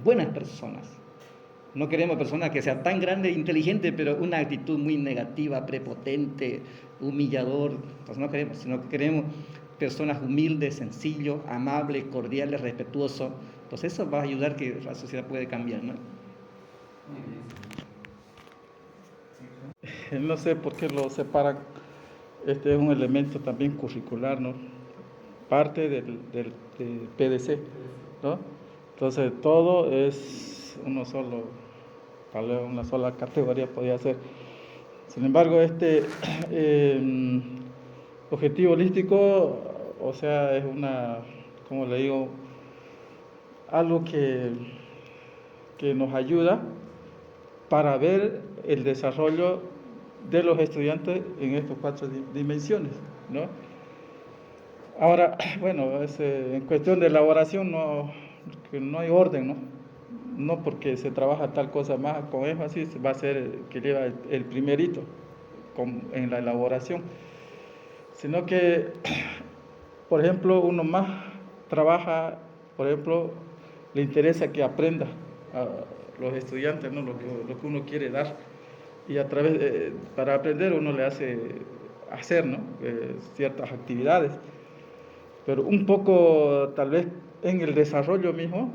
buenas personas, No queremos personas que sean tan grandes e inteligentes, pero una actitud muy negativa, prepotente, humillador. Entonces no queremos, sino que queremos personas humildes, sencillos, amables, cordiales, respetuosos. Entonces eso va a ayudar a que la sociedad puede cambiar, ¿no? No sé por qué lo separan. Este es un elemento también curricular, ¿no? Parte del PDC, ¿no? Entonces todo es uno solo, tal vez una sola categoría podría ser. Sin embargo, este objetivo holístico, o sea, es una, como le digo, algo que nos ayuda para ver el desarrollo de los estudiantes en estas 4 dimensiones, ¿no? Ahora, bueno, en cuestión de elaboración no hay orden, ¿no? No porque se trabaja tal cosa más con énfasis, va a ser que lleva el primerito en la elaboración, sino que, por ejemplo, uno más trabaja, por ejemplo, le interesa que aprenda a los estudiantes, ¿no? Lo que uno quiere dar, y a través para aprender uno le hace hacer, ¿no? Ciertas actividades, pero un poco tal vez en el desarrollo mismo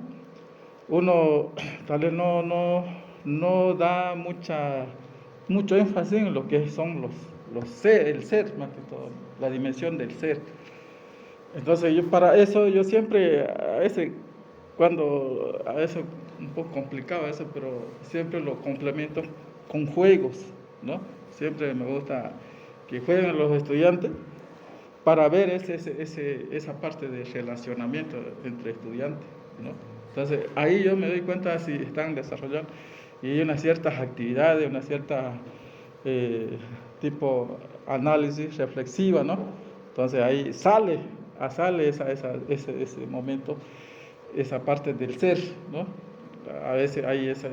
uno tal vez no da mucho énfasis en lo que son el ser, más que todo, la dimensión del ser. Entonces para eso yo siempre, a veces un poco complicado eso, pero siempre lo complemento con juegos, ¿no? Siempre me gusta que jueguen los estudiantes para ver esa parte de relacionamiento entre estudiantes, ¿no? Entonces ahí yo me doy cuenta si están desarrollando, y hay unas ciertas actividades, una cierta tipo análisis reflexiva, ¿no? Entonces ahí sale ese momento, esa parte del ser, ¿no? A veces hay ese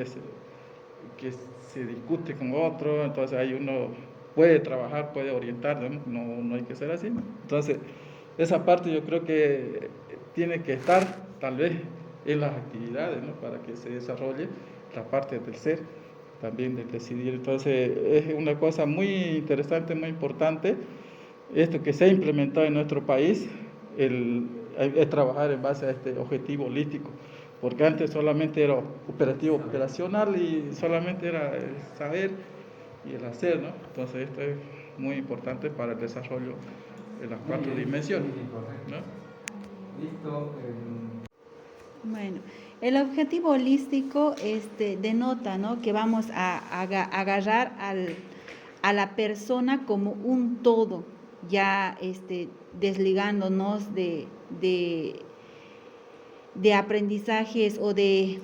que se discute con otro, entonces ahí uno puede trabajar, puede orientar, no hay que ser así, ¿no? Entonces esa parte yo creo que tiene que estar tal vez en las actividades, ¿no? Para que se desarrolle la parte del ser, también del decidir. Entonces es una cosa muy interesante, muy importante, esto que se ha implementado en nuestro país, es trabajar en base a este objetivo holístico, porque antes solamente era operacional y solamente era el saber y el hacer, ¿no? Entonces esto es muy importante para el desarrollo de las 4 dimensiones, ¿no? Listo. Bueno, el objetivo holístico denota, ¿no?, que vamos a agarrar a la persona como un todo, ya desligándonos de aprendizajes o de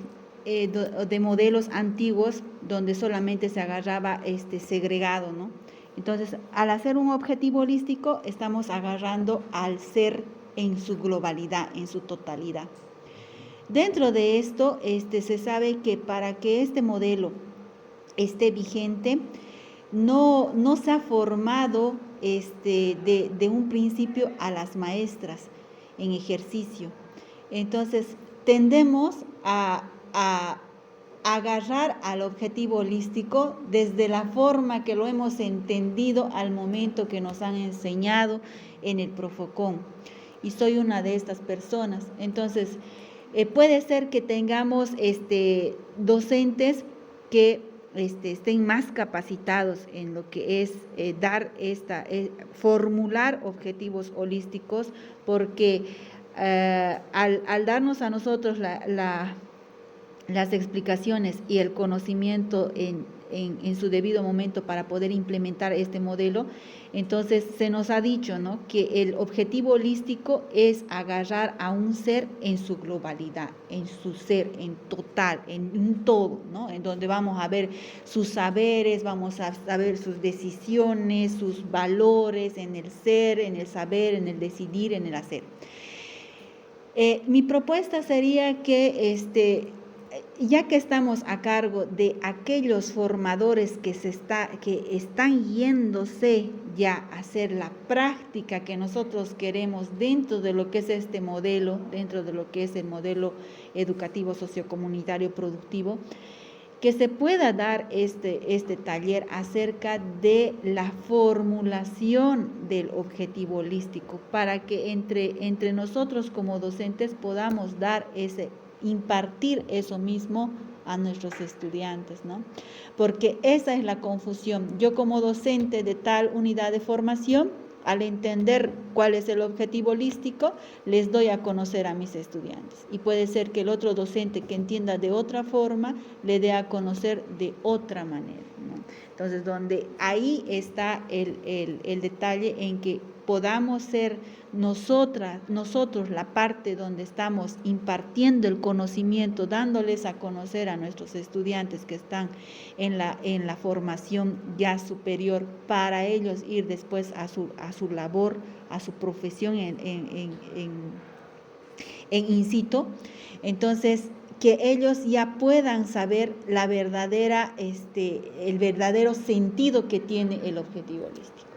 modelos antiguos donde solamente se agarraba segregado, ¿no? Entonces, al hacer un objetivo holístico, estamos agarrando al ser en su globalidad, en su totalidad. Dentro de esto, se sabe que para que este modelo esté vigente, no se ha formado de un principio a las maestras en ejercicio. Entonces, tendemos a agarrar al objetivo holístico desde la forma que lo hemos entendido al momento que nos han enseñado en el Profocon. Y soy una de estas personas. Entonces, puede ser que tengamos docentes que estén más capacitados en lo que es formular objetivos holísticos, porque al darnos a nosotros las explicaciones y el conocimiento en su debido momento para poder implementar este modelo, entonces se nos ha dicho, ¿no?, que el objetivo holístico es agarrar a un ser en su globalidad, en su ser, en total, en un todo, ¿no?, en donde vamos a ver sus saberes, vamos a saber sus decisiones, sus valores, en el ser, en el saber, en el decidir, en el hacer. Mi propuesta sería que ya que estamos a cargo de aquellos formadores que están yéndose ya a hacer la práctica que nosotros queremos dentro de lo que es este modelo, dentro de lo que es el modelo educativo sociocomunitario productivo, que se pueda dar este taller acerca de la formulación del objetivo holístico, para que entre nosotros como docentes podamos impartir eso mismo a nuestros estudiantes, ¿no? Porque esa es la confusión. Yo como docente de tal unidad de formación, al entender cuál es el objetivo holístico, les doy a conocer a mis estudiantes. Y puede ser que el otro docente que entienda de otra forma, le dé a conocer de otra manera, ¿no? Entonces, donde ahí está el detalle en que podamos ser nosotros la parte donde estamos impartiendo el conocimiento, dándoles a conocer a nuestros estudiantes que están en la formación ya superior, para ellos ir después a su labor, a su profesión en in situ. Entonces, que ellos ya puedan saber el verdadero sentido que tiene el objetivo holístico.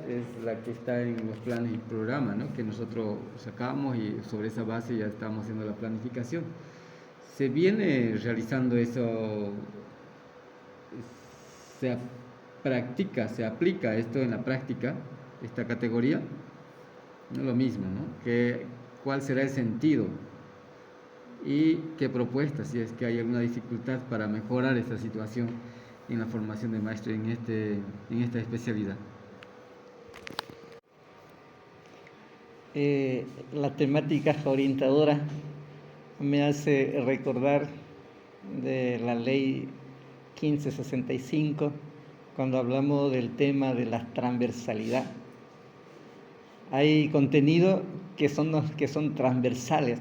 Es la que está en los planes y programas, ¿no?, que nosotros sacamos, y sobre esa base ya estamos haciendo la planificación. Se viene realizando eso, se aplica esto en la práctica, esta categoría, no lo mismo, ¿no? ¿Cuál será el sentido? Y qué propuestas, si es que hay alguna dificultad para mejorar esta situación en la formación de maestros en esta especialidad. La temática orientadora me hace recordar de la ley 1565, cuando hablamos del tema de la transversalidad. Hay contenidos que son transversales.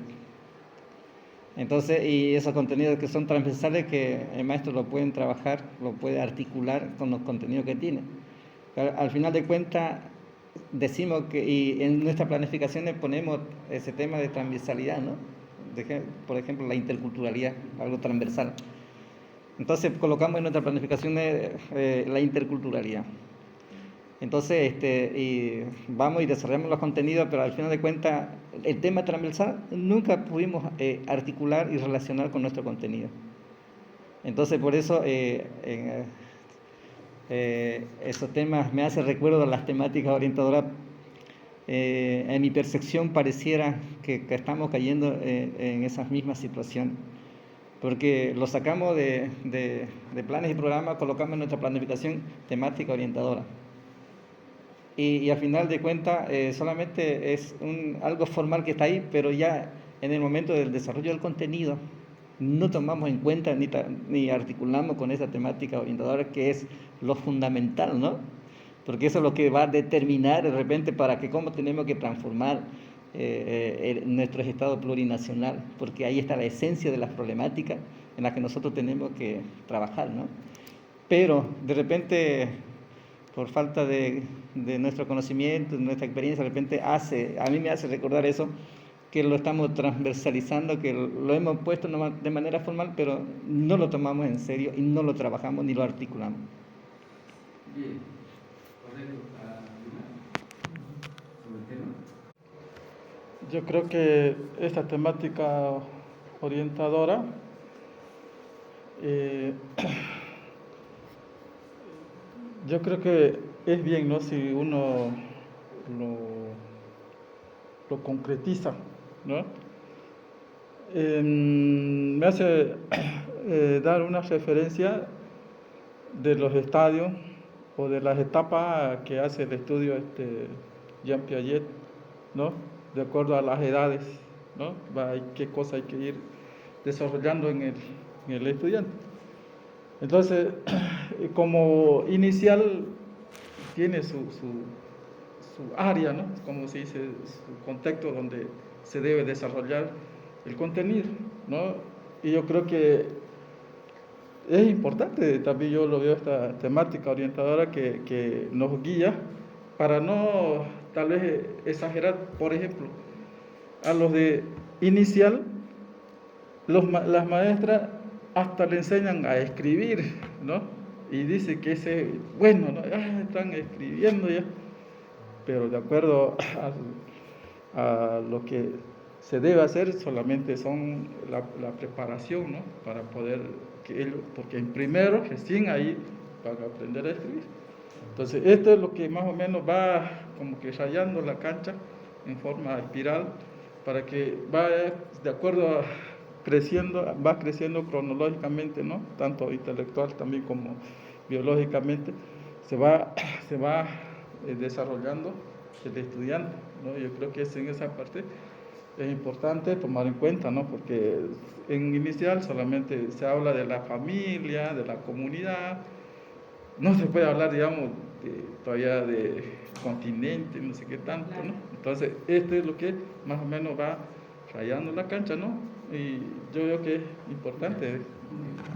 Entonces, y esos contenidos que son transversales, que el maestro lo pueden trabajar, lo puede articular con los contenidos que tiene. Al final de cuentas, decimos y en nuestras planificaciones ponemos ese tema de transversalidad, ¿no? Por ejemplo, la interculturalidad, algo transversal. Entonces colocamos en nuestras planificaciones la interculturalidad. Entonces, y vamos y desarrollamos los contenidos, pero al final de cuentas, el tema transversal nunca pudimos articular y relacionar con nuestro contenido. Entonces, por eso esos temas me hacen recuerdo de las temáticas orientadoras. En mi percepción pareciera que estamos cayendo en esas mismas situaciones, porque lo sacamos de planes y programas, colocamos en nuestra planificación temática orientadora. Y al final de cuentas solamente es algo formal que está ahí, pero ya en el momento del desarrollo del contenido no tomamos en cuenta ni articulamos con esa temática orientadora, que es lo fundamental, ¿no? Porque eso es lo que va a determinar de repente cómo tenemos que transformar nuestro Estado plurinacional, porque ahí está la esencia de las problemáticas en las que nosotros tenemos que trabajar, ¿no? Pero de repente, por falta de nuestro conocimiento, de nuestra experiencia, de repente a mí me hace recordar eso, que lo estamos transversalizando, que lo hemos puesto de manera formal, pero no lo tomamos en serio y no lo trabajamos ni lo articulamos. Bien, correcto. ¿Sobre el tema? Yo creo que esta temática orientadora yo creo que es bien, ¿no?, si uno lo concretiza, ¿no? Me hace dar una referencia de los estadios o de las etapas que hace el estudio Jean Piaget, ¿no?, de acuerdo a las edades, ¿no?, qué cosa hay que ir desarrollando en el estudiante. Entonces, como inicial tiene su área, ¿no?, como se dice, su contexto donde se debe desarrollar el contenido, ¿no? Y yo creo que es importante, también yo lo veo, esta temática orientadora que nos guía para no tal vez exagerar. Por ejemplo, a los de inicial, las maestras hasta le enseñan a escribir, ¿no? Y dice que bueno, ¿no?, están escribiendo ya, pero de acuerdo lo que se debe hacer solamente son la preparación, ¿no? Para poder, porque en primero, recién ahí van a aprender a escribir. Entonces, esto es lo que más o menos va como que rayando la cancha en forma espiral para que vaya de acuerdo a va creciendo cronológicamente, ¿no? Tanto intelectual también como biológicamente, se va desarrollando el estudiante, ¿no? Yo creo que en esa parte es importante tomar en cuenta, ¿no? Porque en inicial solamente se habla de la familia, de la comunidad, no se puede hablar, digamos, todavía de continente, no sé qué tanto, ¿no? Entonces, esto es lo que más o menos va rayando la cancha, ¿no? Y yo veo que es importante En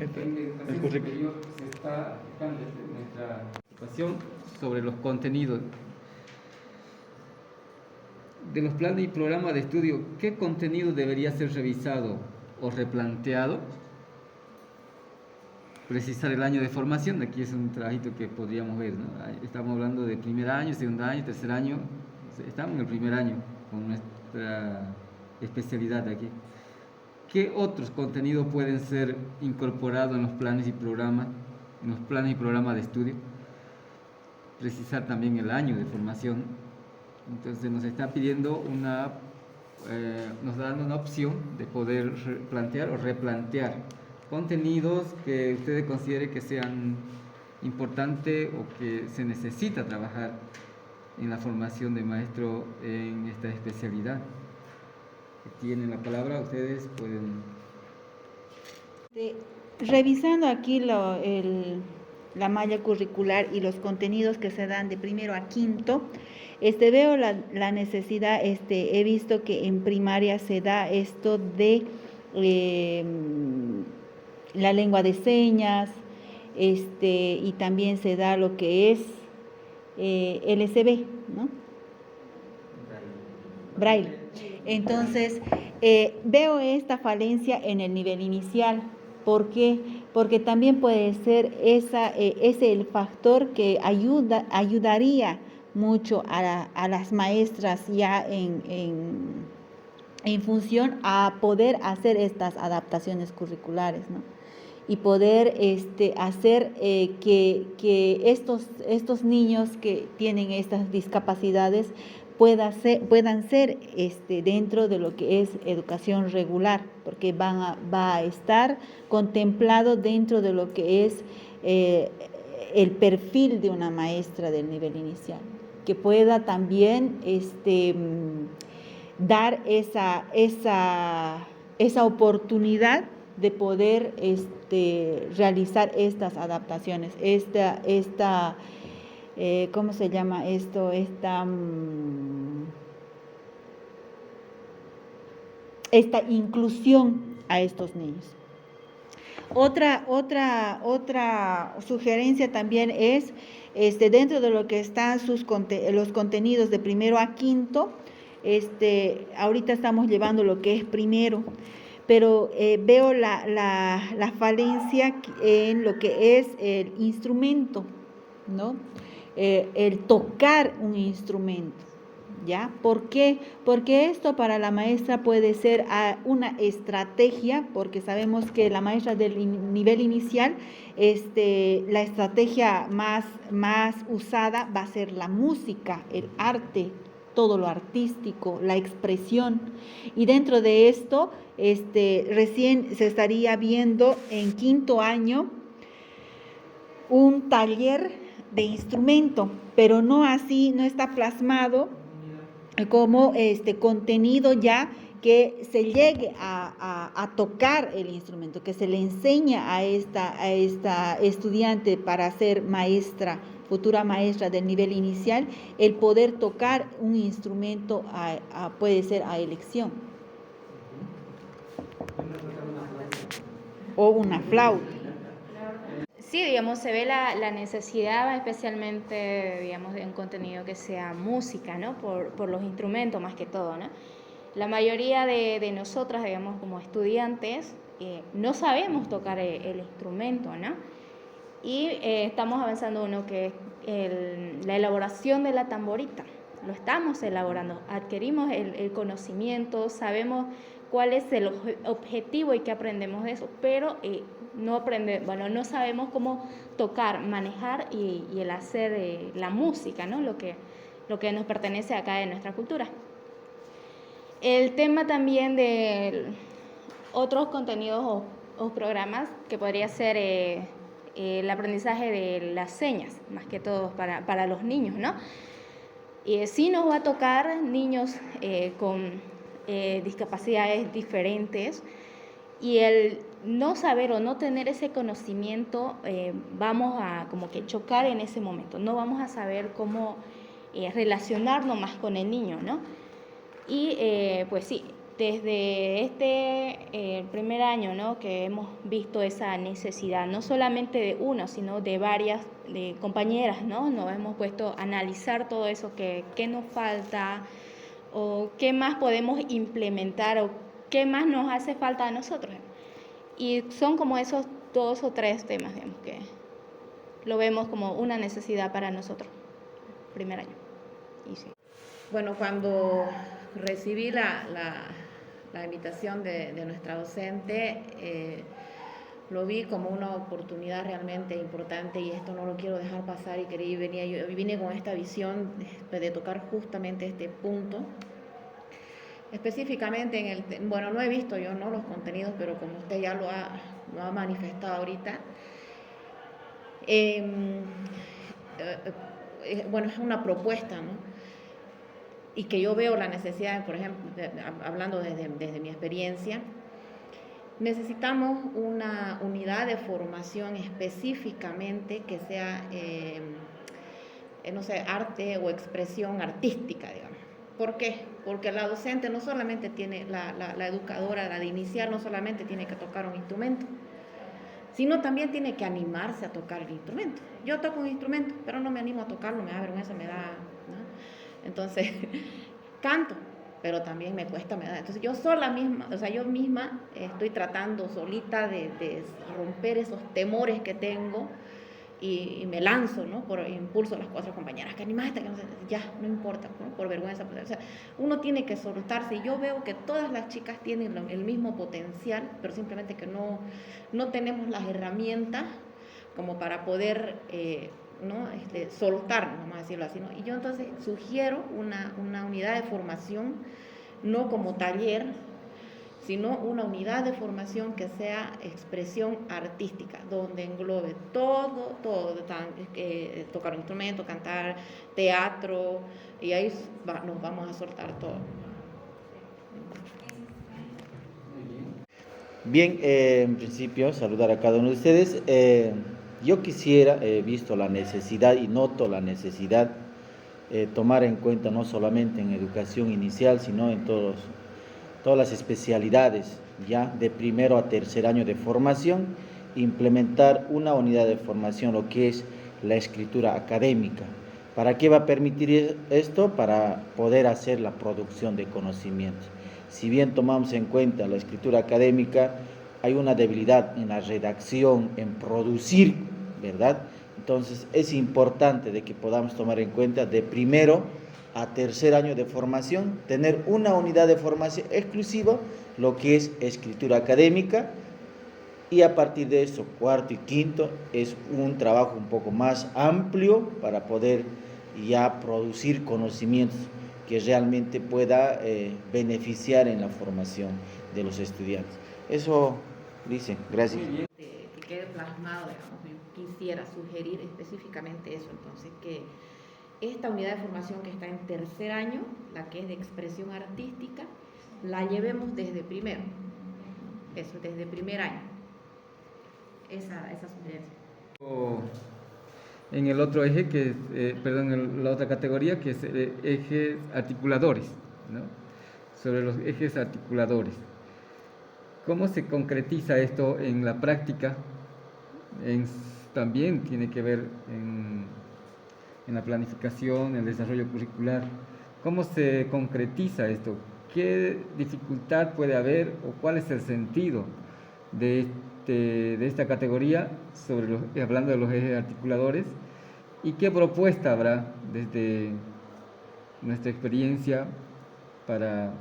el educación currículo. superior se está aplicando nuestra educación sobre los contenidos de los planes y programas de estudio. ¿Qué contenido debería ser revisado o replanteado? Precisar el año de formación, aquí es un trabajito que podríamos ver, ¿no? Estamos hablando de primer año, segundo año, tercer año, estamos en el primer año con nuestra especialidad aquí. ¿Qué otros contenidos pueden ser incorporados en los planes y programas, de estudio? Precisar también el año de formación. Entonces nos está pidiendo nos da una opción de poder plantear o replantear contenidos que ustedes consideren que sean importantes o que se necesita trabajar en la formación de maestro en esta especialidad. Tienen la palabra, ustedes pueden. Revisando aquí la malla curricular y los contenidos que se dan de primero a quinto, veo la necesidad, he visto que en primaria se da esto de la lengua de señas, y también se da lo que es LCB, ¿no? Braille. Entonces, veo esta falencia en el nivel inicial. ¿Por qué? Porque también puede ser ese el factor que ayudaría mucho a las maestras ya en función a poder hacer estas adaptaciones curriculares, ¿no? Y poder hacer que estos niños que tienen estas discapacidades puedan ser dentro de lo que es educación regular, porque va a estar contemplado dentro de lo que es el perfil de una maestra del nivel inicial, que pueda también dar esa oportunidad de poder realizar estas adaptaciones, ¿cómo se llama esto? Esta inclusión a estos niños. Otra sugerencia también es, dentro de lo que están los contenidos de primero a quinto, ahorita estamos llevando lo que es primero, pero veo la falencia en lo que es el instrumento, ¿no? El tocar un instrumento, ¿ya? ¿Por qué? Porque esto para la maestra puede ser una estrategia, porque sabemos que la maestra del nivel inicial, la estrategia más usada va a ser la música, el arte, todo lo artístico, la expresión. Y dentro de esto, recién se estaría viendo en quinto año un taller de instrumento, pero no así, no está plasmado como contenido ya que se llegue a tocar el instrumento, que se le enseña a esta estudiante para ser maestra, futura maestra del nivel inicial, el poder tocar un instrumento puede ser a elección. O una flauta. Sí, digamos, se ve la necesidad, especialmente, digamos, de un contenido que sea música, ¿no? Por los instrumentos más que todo, ¿no? La mayoría de nosotras, digamos, como estudiantes, no sabemos tocar el instrumento, ¿no? Y estamos avanzando en lo que es la elaboración de la tamborita. lo estamos elaborando, adquirimos el conocimiento, sabemos cuál es el objetivo y qué aprendemos de eso, pero no sabemos cómo tocar, manejar y el hacer la música, ¿no? Lo que nos pertenece acá de nuestra cultura. El tema también de otros contenidos o programas que podría ser el aprendizaje de las señas, más que todo para los niños, ¿no? Sí nos va a tocar niños con discapacidades diferentes, y el no saber o no tener ese conocimiento, vamos a como que chocar en ese momento, no vamos a saber cómo relacionarnos más con el niño, ¿no? Y pues sí, desde el primer año, ¿no?, que hemos visto esa necesidad, no solamente de uno, sino de varias de compañeras, ¿no? Nos hemos puesto a analizar todo eso, qué nos falta, o qué más podemos implementar, o qué más nos hace falta a nosotros. Y son como esos 2 o 3 temas, digamos, que lo vemos como una necesidad para nosotros, primer año. Y sí. Bueno, cuando recibí la invitación de nuestra docente, lo vi como una oportunidad realmente importante, y esto no lo quiero dejar pasar, y yo vine con esta visión de tocar justamente este punto. Específicamente no he visto yo los contenidos, pero como usted ya lo ha manifestado ahorita, es una propuesta, ¿no? Y que yo veo la necesidad, por ejemplo, hablando desde mi experiencia, necesitamos una unidad de formación específicamente que sea, arte o expresión artística, digamos. ¿Por qué? Porque la docente no solamente tiene, la educadora, la de inicial, no solamente tiene que tocar un instrumento, sino también tiene que animarse a tocar el instrumento. Yo toco un instrumento, pero no me animo a tocarlo, me da vergüenza, me da, ¿no? Entonces, canto, pero también me cuesta, me da. Entonces, yo misma estoy tratando solita de romper esos temores que tengo, y me lanzo, ¿no?, por impulso a las 4 compañeras, que animaste, que no sé, ya, no importa, ¿no?, por vergüenza. O sea, uno tiene que soltarse, y yo veo que todas las chicas tienen el mismo potencial, pero simplemente que no tenemos las herramientas como para poder soltarnos, vamos a decirlo así, ¿no? Y yo entonces sugiero una unidad de formación, no como taller, sino una unidad de formación que sea expresión artística, donde englobe todo, tocar un instrumento, cantar, teatro, y ahí nos vamos a soltar todo. Bien, en principio, saludar a cada uno de ustedes. Yo quisiera, visto la necesidad y noto la necesidad, tomar en cuenta no solamente en educación inicial, sino en todas las especialidades, ya de primero a tercer año de formación, implementar una unidad de formación, lo que es la escritura académica. ¿Para qué va a permitir esto? Para poder hacer la producción de conocimientos. Si bien tomamos en cuenta la escritura académica, hay una debilidad en la redacción, en producir, ¿verdad? Entonces es importante de que podamos tomar en cuenta de primero a tercer año de formación, tener una unidad de formación exclusiva, lo que es escritura académica, y a partir de eso, cuarto y quinto, es un trabajo un poco más amplio para poder ya producir conocimientos que realmente pueda beneficiar en la formación de los estudiantes. Eso dice, gracias. Que quede plasmado, digamos, quisiera sugerir específicamente eso, entonces, que esta unidad de formación que está en tercer año, la que es de expresión artística, la llevemos desde primero, eso, desde primer año, esa sugerencia. En el otro eje, en la otra categoría, que es ejes articuladores, ¿no? Sobre los ejes articuladores. ¿Cómo se concretiza esto en la práctica? También tiene que ver en la planificación, el desarrollo curricular. ¿Cómo se concretiza esto? ¿Qué dificultad puede haber o cuál es el sentido de esta categoría, hablando de los ejes articuladores? ¿Y qué propuesta habrá desde nuestra experiencia para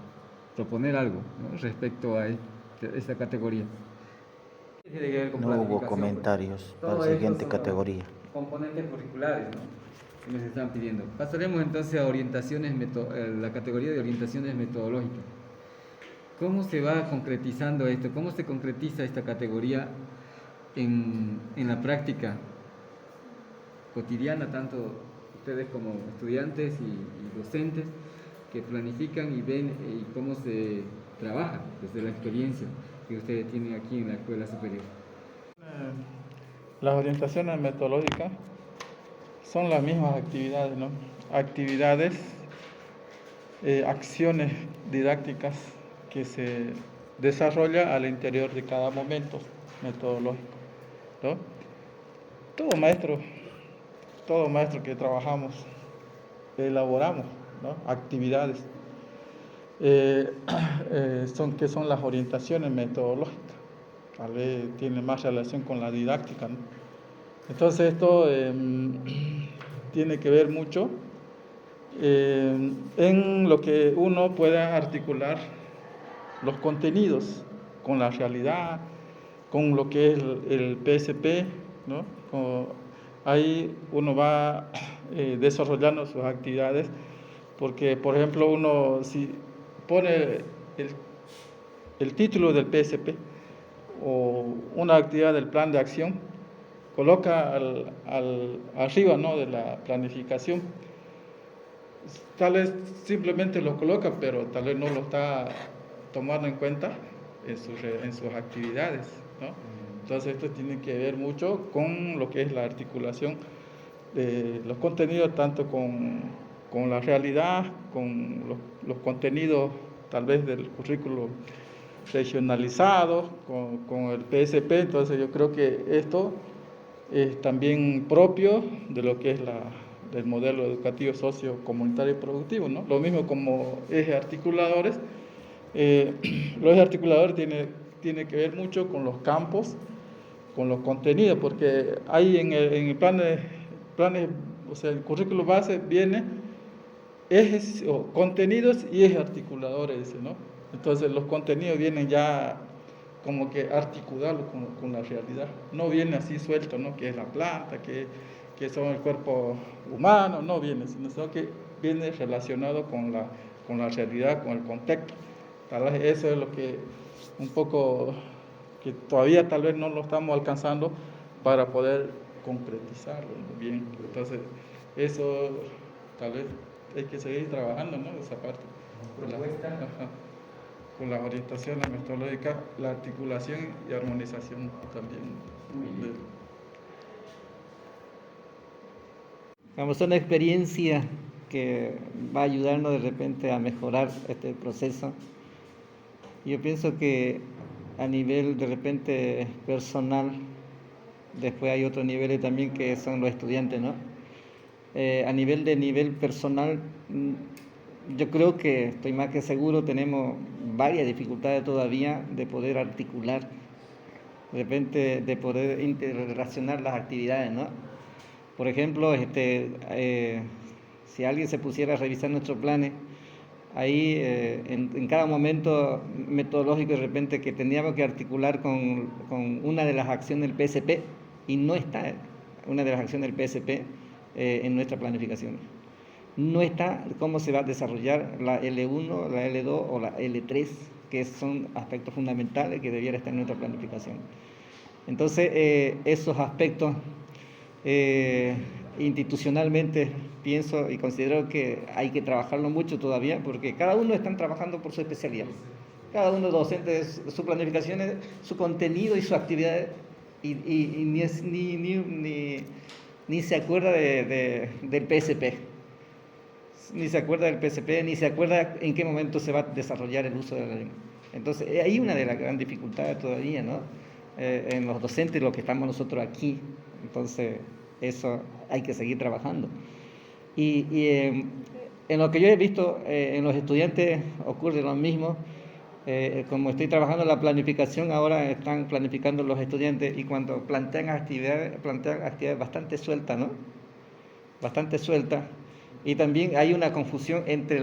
proponer algo, ¿no?, respecto a esta categoría. Tiene que ver con No hubo planificación, comentarios para Todo la esto siguiente son los categoría. componentes curriculares, ¿no?, que nos están pidiendo. Pasaremos entonces a orientaciones, la categoría de orientaciones metodológicas. ¿Cómo se va concretizando esto? ¿Cómo se concretiza esta categoría en la práctica cotidiana, tanto ustedes como estudiantes y docentes que planifican y ven y cómo se trabaja desde la experiencia que ustedes tienen aquí en la escuela superior? Las orientaciones metodológicas son las mismas actividades, ¿no? Actividades, acciones didácticas que se desarrolla al interior de cada momento metodológico, ¿no? Todo maestro que trabajamos, elaboramos, ¿no?, actividades que son las orientaciones metodológicas. Tal vez tiene más relación con la didáctica, ¿no? Entonces esto tiene que ver mucho en lo que uno pueda articular los contenidos con la realidad, con lo que es el PSP, ¿no? Ahí uno va desarrollando sus actividades, porque por ejemplo uno si pone el título del PSP o una actividad del plan de acción, coloca arriba, ¿no?, de la planificación, tal vez simplemente lo coloca, pero tal vez no lo está tomando en cuenta en sus actividades, ¿no? Entonces esto tiene que ver mucho con lo que es la articulación de los contenidos, tanto con la realidad, con los contenidos tal vez del currículo regionalizado, con el PSP. Entonces yo creo que esto es también propio de lo que es del modelo educativo socio comunitario y productivo, ¿no? Lo mismo como ejes articuladores. Los ejes articuladores tiene que ver mucho con los campos, con los contenidos, porque ahí en el planes, o sea, el currículo base viene ejes o contenidos y ejes articuladores, ¿no? Entonces los contenidos vienen ya como que articulados con la realidad, no viene así suelto, ¿no?, que es la planta, que son el cuerpo humano, no viene, sino que viene relacionado con la realidad, con el contexto. Tal vez eso es lo que un poco que todavía tal vez no lo estamos alcanzando para poder concretizarlo bien. Entonces eso tal vez hay que seguir trabajando, ¿no?, esa parte. Con las orientaciones metodológicas, la articulación y armonización también. Muy bien. Vamos a una experiencia que va a ayudarnos de repente a mejorar este proceso. Yo pienso que a nivel de repente personal, después hay otros niveles también que son los estudiantes, ¿no? A nivel personal, yo creo que estoy más que seguro, tenemos varias dificultades todavía de poder articular, de repente de poder interrelacionar las actividades, ¿no? Por ejemplo, si alguien se pusiera a revisar nuestros planes, ahí en cada momento metodológico de repente que tendríamos que articular con una de las acciones del PSP, y no está una de las acciones del PSP en nuestra planificación. No está cómo se va a desarrollar la L1, la L2 o la L3, que son aspectos fundamentales que debiera estar en nuestra planificación. Entonces, esos aspectos institucionalmente pienso y considero que hay que trabajarlo mucho todavía, porque cada uno está trabajando por su especialidad. Cada uno docente, su planificación, su contenido y su actividad, y ni se acuerda del PSP. Ni se acuerda del PSP, ni se acuerda en qué momento se va a desarrollar el uso de la lengua. Entonces, hay una de las grandes dificultades todavía, ¿no? En los docentes, lo que estamos nosotros aquí. Entonces, eso hay que seguir trabajando. Y en lo que yo he visto, en los estudiantes ocurre lo mismo. Como estoy trabajando en la planificación, ahora están planificando los estudiantes, y cuando plantean actividades bastante sueltas, ¿no? Bastante sueltas. Y también hay una confusión entre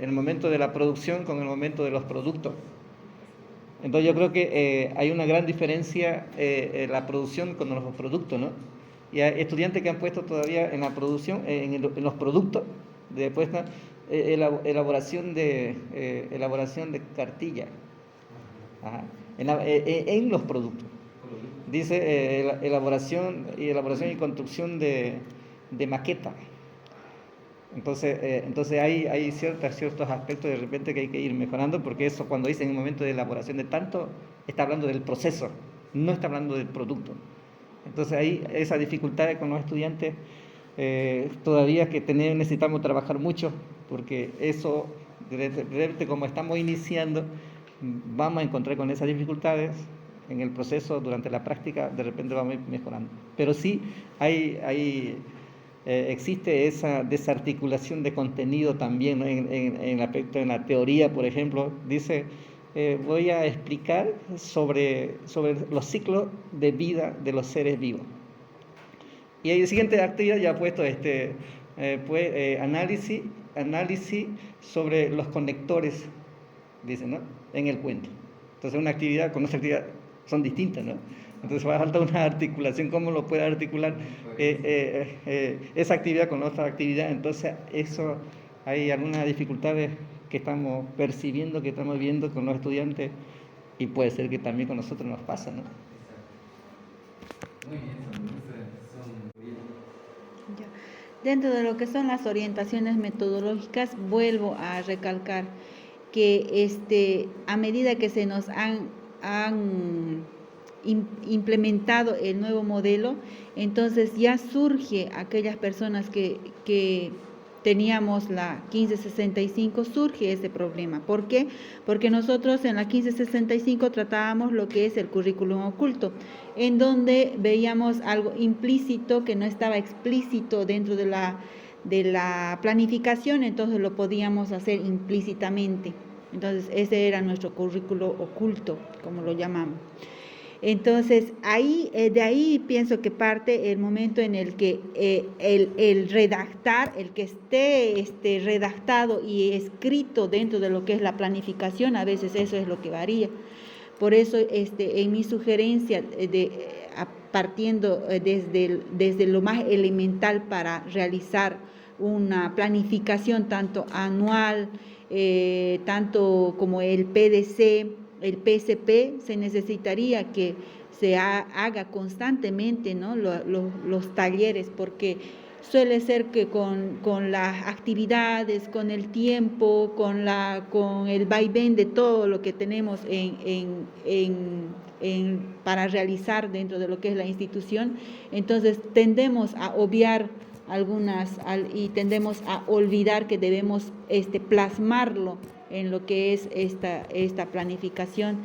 el momento de la producción con el momento de los productos. Entonces yo creo que hay una gran diferencia en la producción con los productos, ¿no? Y hay estudiantes que han puesto todavía en la producción, en los productos, de puesta, elaboración de cartilla. Ajá. En los productos. Dice elaboración y construcción de maqueta. Entonces hay ciertos aspectos de repente que hay que ir mejorando, porque eso cuando dice en el momento de elaboración de tanto, está hablando del proceso, no está hablando del producto. Entonces hay esas dificultades con los estudiantes todavía que necesitamos trabajar mucho, porque eso, de repente como estamos iniciando, vamos a encontrar con esas dificultades en el proceso, durante la práctica, de repente vamos a ir mejorando. Pero sí existe esa desarticulación de contenido también, ¿no? En el aspecto de la teoría, por ejemplo, dice, voy a explicar sobre los ciclos de vida de los seres vivos. Y en la siguiente actividad ya ha puesto análisis sobre los conectores, dice, ¿no? En el cuento. Entonces una actividad con otra actividad son distintas, ¿no? Entonces va a faltar una articulación, ¿cómo lo puede articular esa actividad con otra actividad? Entonces eso, hay algunas dificultades que estamos percibiendo, que estamos viendo con los estudiantes, y puede ser que también con nosotros nos pasa, ¿no? Muy bien, son bien. Ya. Dentro de lo que son las orientaciones metodológicas, vuelvo a recalcar que a medida que se nos han implementado el nuevo modelo, entonces ya surge aquellas personas que teníamos la 1565, surge ese problema. ¿Por qué? Porque nosotros en la 1565 tratábamos lo que es el currículum oculto, en donde veíamos algo implícito que no estaba explícito dentro de la planificación, entonces lo podíamos hacer implícitamente. Entonces ese era nuestro currículo oculto, como lo llamamos. Entonces, de ahí pienso que parte el momento en el que el redactar, el que esté redactado y escrito dentro de lo que es la planificación, a veces eso es lo que varía. Por eso, en mi sugerencia, partiendo desde lo más elemental para realizar una planificación tanto anual, tanto como el PDC, el PSP, se necesitaría que se haga constantemente, ¿no? los talleres, porque suele ser que con las actividades, con el tiempo, con el vaivén de todo lo que tenemos para realizar dentro de lo que es la institución, entonces tendemos a obviar y tendemos a olvidar que debemos plasmarlo en lo que es esta planificación,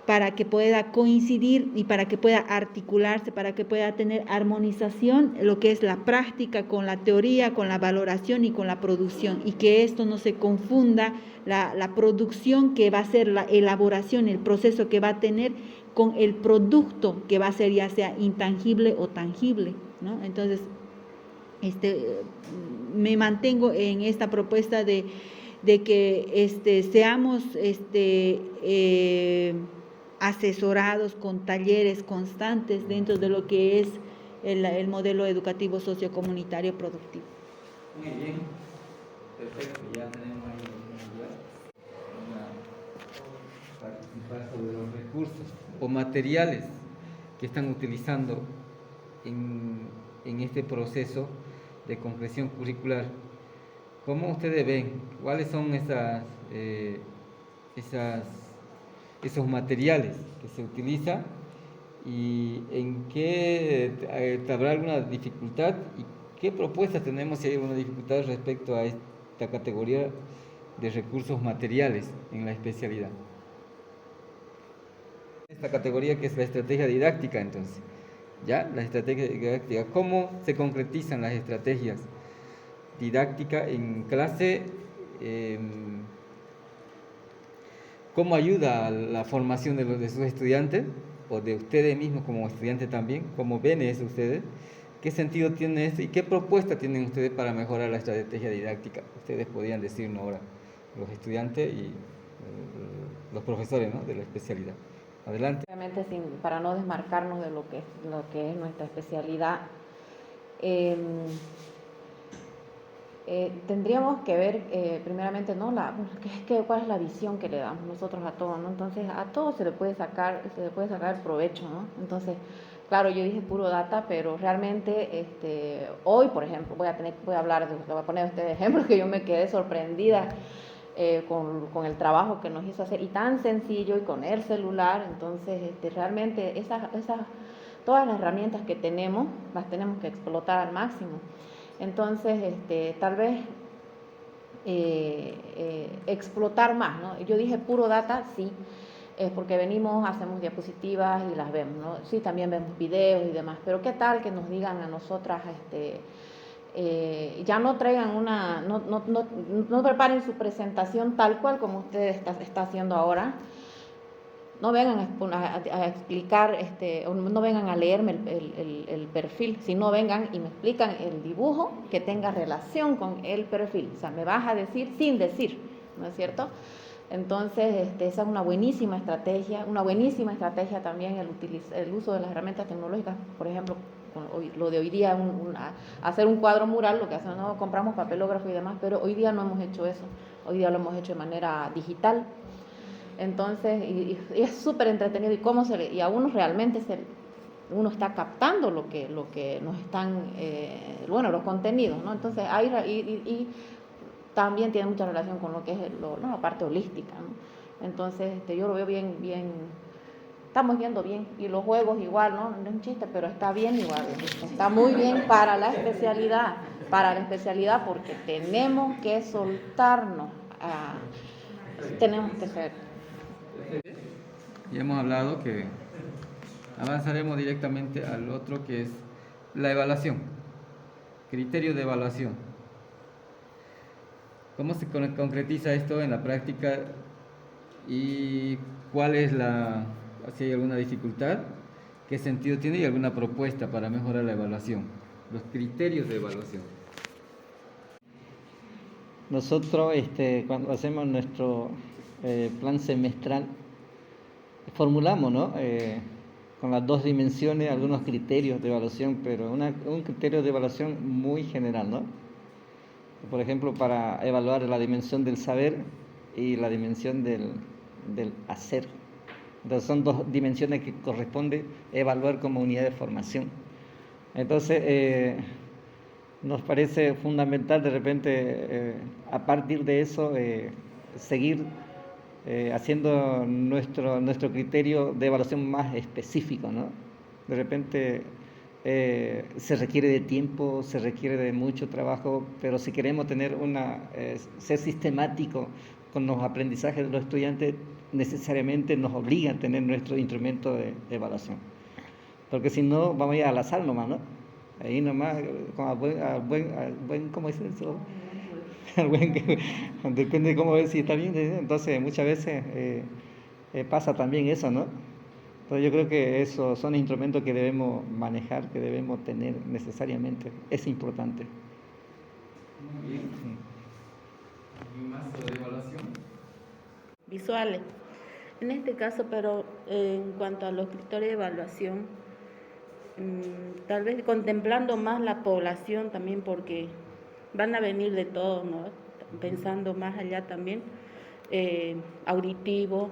para que pueda coincidir y para que pueda articularse, para que pueda tener armonización lo que es la práctica con la teoría, con la valoración y con la producción, y que esto no se confunda la producción que va a ser la elaboración, el proceso que va a tener con el producto que va a ser, ya sea intangible o tangible, ¿no? Entonces, me mantengo en esta propuesta de que seamos asesorados con talleres constantes dentro de lo que es el modelo educativo sociocomunitario productivo. Muy bien, perfecto, ya tenemos ahí participar sobre los recursos o materiales que están utilizando en este proceso de concreción curricular. ¿Cómo ustedes ven? ¿Cuáles son esos materiales que se utilizan y en qué habrá alguna dificultad y qué propuestas tenemos si hay alguna dificultad respecto a esta categoría de recursos materiales en la especialidad? Esta categoría que es la estrategia didáctica, entonces, ¿ya? La estrategia didáctica, ¿cómo se concretizan las estrategias didácticas en clase? ¿Cómo ayuda a la formación de sus estudiantes o de ustedes mismos como estudiantes también? ¿Cómo ven eso ustedes? ¿Qué sentido tiene esto y qué propuesta tienen ustedes para mejorar la estrategia didáctica? Ustedes podrían decirnos ahora, los estudiantes y los profesores, ¿no?, de la especialidad. Adelante. Obviamente, para no desmarcarnos de lo que es nuestra especialidad, tendríamos que ver primeramente, ¿no?, cuál es la visión que le damos nosotros a todo, ¿no? Entonces, a todo se le puede sacar provecho, ¿no? Entonces, claro, yo dije puro data, pero realmente hoy, por ejemplo, voy a poner a ustedes ejemplos que yo me quedé sorprendida con el trabajo que nos hizo hacer, y tan sencillo, y con el celular. Entonces, realmente todas las herramientas que tenemos, las tenemos que explotar al máximo. Entonces, tal vez explotar más, ¿no? Yo dije puro data, sí, es porque hacemos diapositivas y las vemos, ¿no? Sí, también vemos videos y demás, pero ¿qué tal que nos digan a nosotras, ya no traigan no preparen su presentación tal cual como usted está haciendo ahora? No vengan a explicar, o no vengan a leerme el perfil, sino vengan y me explican el dibujo que tenga relación con el perfil. O sea, me vas a decir sin decir, ¿no es cierto? Entonces, esa es una buenísima estrategia también el uso de las herramientas tecnológicas. Por ejemplo, lo de hoy día, hacer un cuadro mural, lo que hacemos, no compramos papelógrafo y demás, pero hoy día no hemos hecho eso, hoy día lo hemos hecho de manera digital. Entonces, y es súper entretenido, y a uno realmente uno está captando lo que nos están, los contenidos, ¿no? Entonces, y también tiene mucha relación con lo que es la parte holística, ¿no? Entonces, yo lo veo bien, estamos viendo bien, y los juegos igual, ¿no? No es un chiste, pero está bien igual, está muy bien para la especialidad, porque tenemos que soltarnos, tenemos que ser. Ya hemos hablado que avanzaremos directamente al otro, que es la evaluación, criterio de evaluación. ¿Cómo se concretiza esto en la práctica y cuál es si hay alguna dificultad, qué sentido tiene y alguna propuesta para mejorar la evaluación? Los criterios de evaluación. Nosotros, cuando hacemos nuestro plan semestral, formulamos, ¿no?, con las dos dimensiones algunos criterios de evaluación, pero un criterio de evaluación muy general, ¿no? Por ejemplo, para evaluar la dimensión del saber y la dimensión del hacer. Entonces, son dos dimensiones que corresponde evaluar como unidad de formación. Entonces, nos parece fundamental de repente, a partir de eso, seguir haciendo nuestro criterio de evaluación más específico, ¿no? De repente se requiere de tiempo, se requiere de mucho trabajo, pero si queremos tener ser sistemático con los aprendizajes de los estudiantes, necesariamente nos obliga a tener nuestro instrumento de evaluación. Porque si no, vamos a ir al azar nomás, ¿no? Ahí nomás, ¿cómo dice eso? Depende de cómo ver si está bien. Entonces, muchas veces pasa también eso, ¿no? Entonces, yo creo que esos son instrumentos que debemos manejar, que debemos tener necesariamente. Es importante. Muy bien. ¿Y más sobre evaluación? Visuales. En este caso, pero en cuanto a los criterios de evaluación, tal vez contemplando más la población también, porque van a venir de todo, ¿no? Pensando más allá también, auditivo,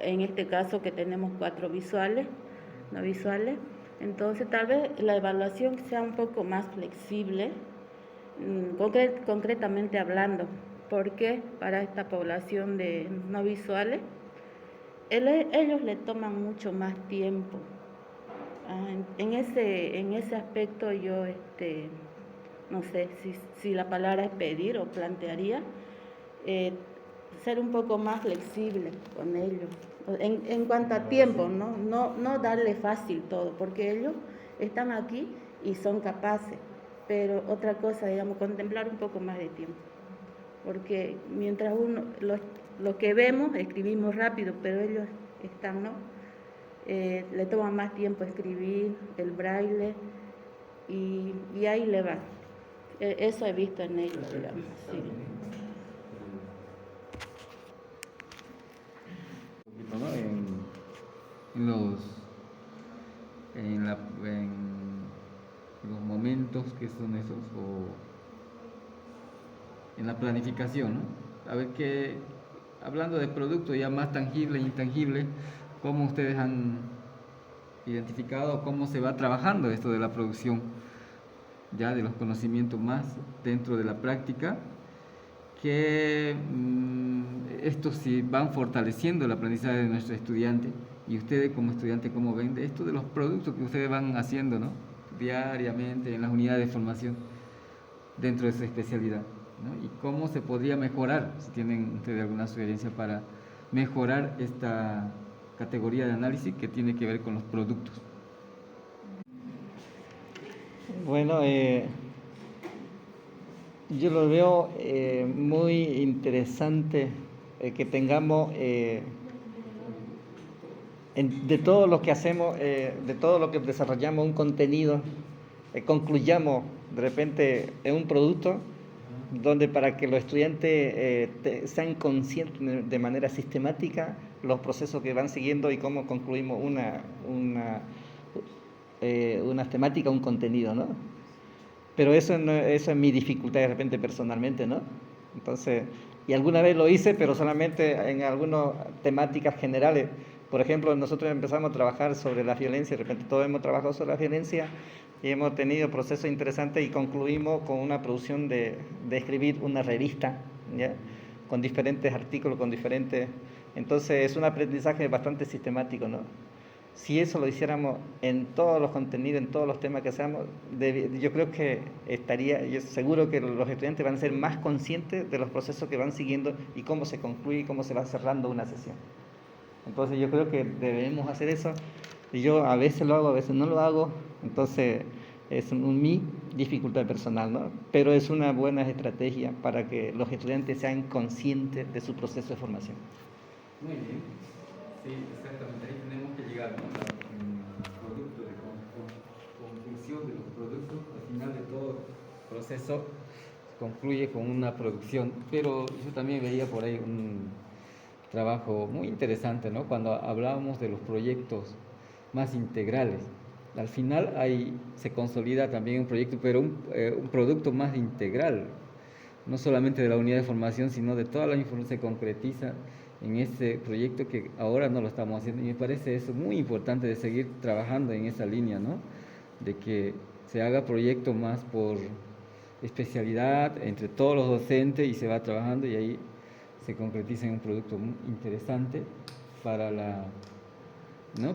en este caso que tenemos 4 visuales, no visuales. Entonces, tal vez la evaluación sea un poco más flexible, concretamente hablando, porque para esta población de no visuales, ellos le toman mucho más tiempo. En ese aspecto yo, no sé si la palabra es pedir o plantearía, ser un poco más flexible con ellos. En cuanto a tiempo, no darle fácil todo, porque ellos están aquí y son capaces, pero otra cosa, digamos, contemplar un poco más de tiempo, porque mientras lo que vemos, escribimos rápido, pero ellos están, ¿no? Le toma más tiempo escribir, el braille, y ahí le va. Eso he visto en ellos, digamos. Sí. ¿No? En los momentos que son esos, o en la planificación, ¿no? A ver qué, hablando de productos ya más tangibles e intangibles, ¿cómo ustedes han identificado cómo se va trabajando esto de la producción, ya de los conocimientos más dentro de la práctica, que estos sí van fortaleciendo el aprendizaje de nuestros estudiantes? Y ustedes como estudiantes, ¿cómo ven de esto de los productos que ustedes van haciendo, ¿no? Diariamente en las unidades de formación dentro de su especialidad, ¿no? Y cómo se podría mejorar, si tienen ustedes alguna sugerencia para mejorar esta categoría de análisis que tiene que ver con los productos. Bueno, yo lo veo muy interesante que tengamos de todo lo que hacemos, de todo lo que desarrollamos un contenido, concluyamos de repente en un producto donde para que los estudiantes sean conscientes de manera sistemática los procesos que van siguiendo y cómo concluimos una temática, un contenido, ¿no? Pero eso es mi dificultad de repente personalmente, ¿no? Entonces, y alguna vez lo hice, pero solamente en algunas temáticas generales. Por ejemplo, nosotros empezamos a trabajar sobre la violencia, de repente todos hemos trabajado sobre la violencia y hemos tenido procesos interesantes y concluimos con una producción de escribir una revista, ¿ya? Con diferentes artículos, con diferentes... Entonces es un aprendizaje bastante sistemático, ¿no? Si eso lo hiciéramos en todos los contenidos, en todos los temas que hacemos, yo creo que yo seguro que los estudiantes van a ser más conscientes de los procesos que van siguiendo y cómo se concluye y cómo se va cerrando una sesión. Entonces yo creo que debemos hacer eso, y yo a veces lo hago, a veces no lo hago, entonces es mi dificultad personal, ¿no? Pero es una buena estrategia para que los estudiantes sean conscientes de su proceso de formación. Muy bien, sí, exactamente, ahí tenemos que llegar, ¿no? El producto de conclusión de los productos, al final de todo proceso concluye con una producción, pero yo también veía por ahí un trabajo muy interesante, ¿no? Cuando hablábamos de los proyectos más integrales, al final se consolida también un proyecto, pero un producto más integral, no solamente de la unidad de formación, sino de toda la información se concretiza en ese proyecto que ahora no lo estamos haciendo, y me parece eso muy importante de seguir trabajando en esa línea, ¿no? De que se haga proyecto más por especialidad entre todos los docentes y se va trabajando y ahí se concretiza en un producto muy interesante para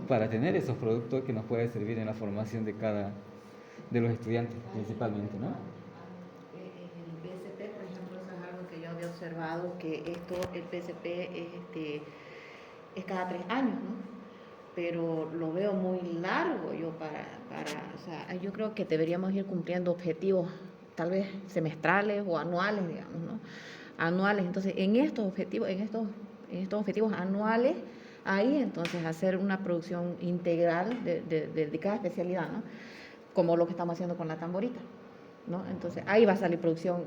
para tener esos productos que nos pueden servir en la formación de los estudiantes principalmente, ¿no? El PSP, por ejemplo, eso es algo que yo había observado, que el PSP es cada 3 años, ¿no? Pero lo veo muy largo yo o sea, yo creo que deberíamos ir cumpliendo objetivos tal vez semestrales o anuales, digamos, ¿no? Anuales. Entonces, en estos objetivos anuales, ahí entonces hacer una producción integral de cada especialidad, ¿no? Como lo que estamos haciendo con la tamborita, ¿no? Entonces, ahí va a salir producción,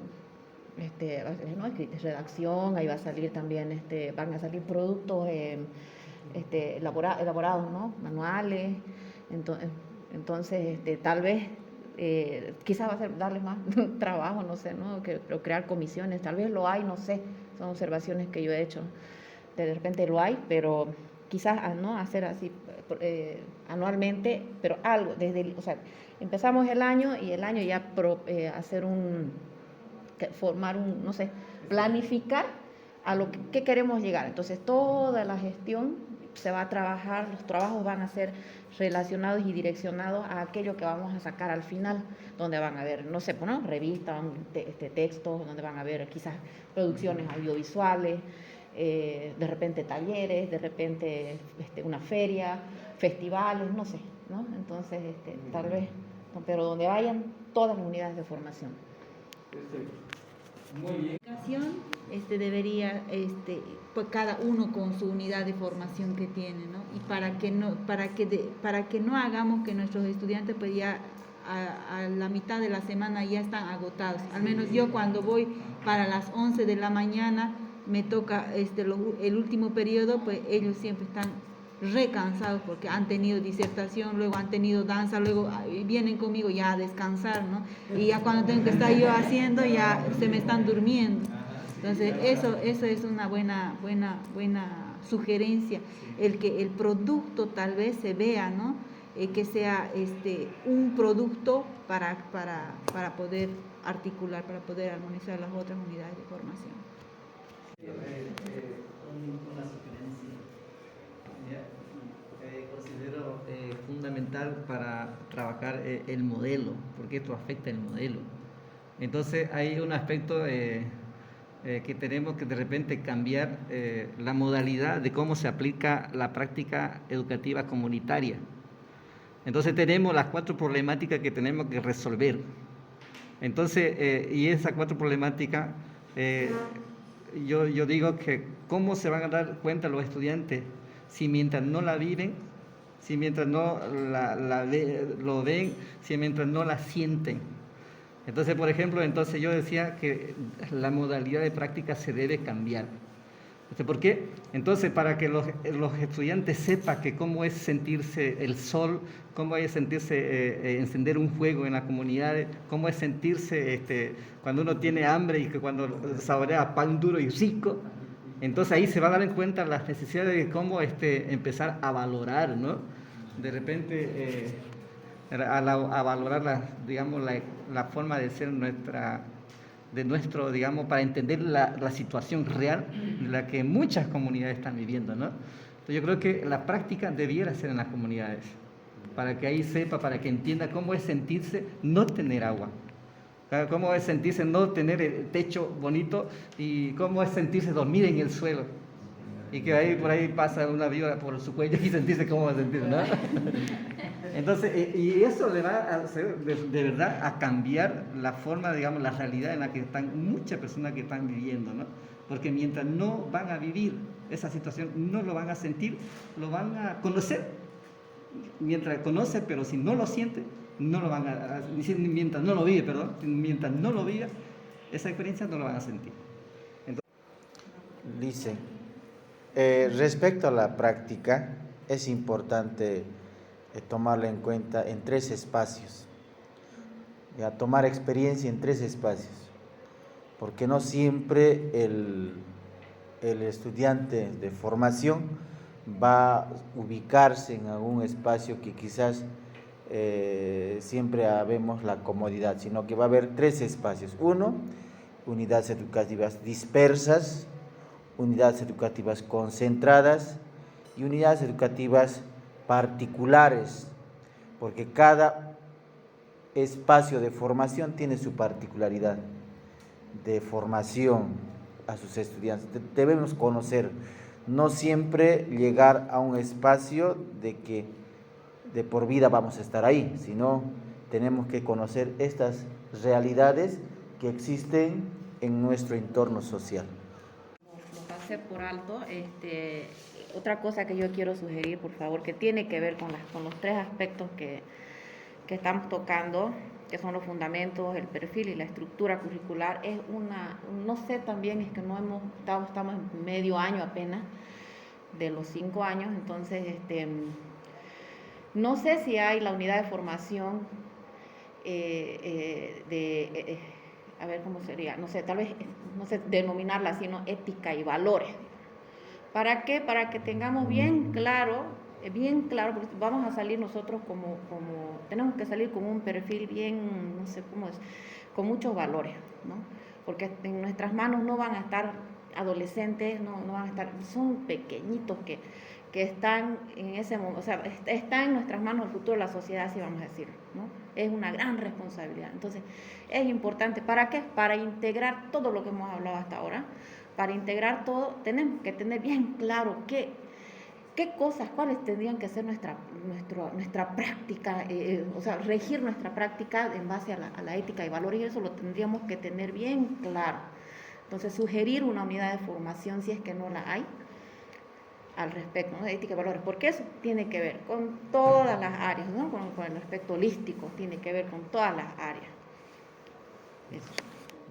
¿no? Redacción, ahí va a salir también, van a salir productos elaborados, ¿no? Manuales. Entonces, tal vez quizás va a ser darles más trabajo, no sé, ¿no? Pero crear comisiones, tal vez lo hay, no sé, son observaciones que yo he hecho, de repente lo hay, pero quizás no hacer así anualmente, pero algo, o sea, empezamos el año y el año ya hacer formar no sé, planificar a lo que queremos llegar. Entonces toda la gestión se va a trabajar, los trabajos van a ser relacionados y direccionados a aquello que vamos a sacar al final, donde van a haber, no sé, bueno, revistas, textos, donde van a haber quizás producciones audiovisuales, de repente talleres, de repente una feria, festivales, no sé, ¿no? Entonces, tal vez, pero donde vayan todas las unidades de formación. Muy bien. Debería, pues cada uno con su unidad de formación que tiene, ¿no? Y para que no hagamos que nuestros estudiantes pues ya a la mitad de la semana ya están agotados. Al menos yo cuando voy para las 11 de la mañana, me toca el último periodo, pues ellos siempre están recansados porque han tenido disertación, luego han tenido danza, luego vienen conmigo ya a descansar, ¿no? Y ya cuando tengo que estar yo haciendo, ya se me están durmiendo. Entonces, eso es una buena sugerencia, el que el producto tal vez se vea, ¿no? Que sea un producto para poder articular, para poder armonizar las otras unidades de formación. Una sugerencia. Considero fundamental para trabajar el modelo, porque esto afecta el modelo. Entonces hay un aspecto que tenemos que de repente cambiar la modalidad de cómo se aplica la práctica educativa comunitaria. Entonces tenemos las 4 problemáticas que tenemos que resolver. Entonces, y esas 4 problemáticas, yo digo que cómo se van a dar cuenta los estudiantes si mientras no la viven, si mientras no lo ven, si mientras no la sienten. Entonces, por ejemplo, yo decía que la modalidad de práctica se debe cambiar. ¿Por qué? Entonces, para que los estudiantes sepan que cómo es sentirse el sol, cómo es sentirse encender un fuego en las comunidades, cómo es sentirse cuando uno tiene hambre y que cuando saborea pan duro y rico. Entonces ahí se va a dar en cuenta las necesidades de cómo empezar a valorar, ¿no? De repente, a valorar la forma de ser digamos, para entender la situación real de la que muchas comunidades están viviendo, ¿no? Entonces yo creo que la práctica debiera ser en las comunidades, para que ahí sepa, para que entienda cómo es sentirse no tener agua, cómo es sentirse no tener el techo bonito y cómo es sentirse dormir en el suelo. Y que por ahí pasa una víbora por su cuello y sentirse cómo va a sentir, ¿no? Entonces, y eso le va a hacer de verdad a cambiar la forma, digamos, la realidad en la que están muchas personas que están viviendo, ¿no? Porque mientras no van a vivir esa situación, no lo van a sentir, lo van a conocer. Mientras conoce, pero si no lo siente, no lo van a decir, mientras no lo vive, mientras no lo viva, esa experiencia no lo van a sentir. Dice, respecto a la práctica, es importante tomarla en cuenta en 3 espacios, tomar experiencia en 3 espacios, porque no siempre el estudiante de formación va a ubicarse en algún espacio que quizás siempre habemos la comodidad, sino que va a haber 3 espacios. 1, unidades educativas dispersas, unidades educativas concentradas y unidades educativas particulares, porque cada espacio de formación tiene su particularidad de formación a sus estudiantes. Debemos conocer, no siempre llegar a un espacio de que de por vida vamos a estar ahí, sino tenemos que conocer estas realidades que existen en nuestro entorno social. Lo pasé por alto. Otra cosa que yo quiero sugerir, por favor, que tiene que ver con los 3 aspectos que estamos tocando, que son los fundamentos, el perfil y la estructura curricular, es no sé también, es que no estamos en medio año apenas de los 5 años, entonces no sé si hay la unidad de formación a ver cómo sería, no sé, tal vez, no sé, denominarla sino ética y valores. ¿Para qué? Para que tengamos bien claro, porque vamos a salir nosotros tenemos que salir con un perfil bien, no sé cómo es, con muchos valores, ¿no? Porque en nuestras manos no van a estar adolescentes, no van a estar, son pequeñitos que están en ese momento, o sea, está en nuestras manos el futuro de la sociedad, así vamos a decir, ¿no? Es una gran responsabilidad. Entonces, es importante, ¿para qué? Para integrar todo lo que hemos hablado hasta ahora. Para integrar todo, tenemos que tener bien claro qué cosas, cuáles tendrían que ser nuestra práctica, o sea, regir nuestra práctica en base a la ética y valores, y eso lo tendríamos que tener bien claro. Entonces, sugerir una unidad de formación si es que no la hay, al respecto, ¿no? De ética y valores, porque eso tiene que ver con todas las áreas, ¿no? Con el aspecto holístico, tiene que ver con todas las áreas. Eso.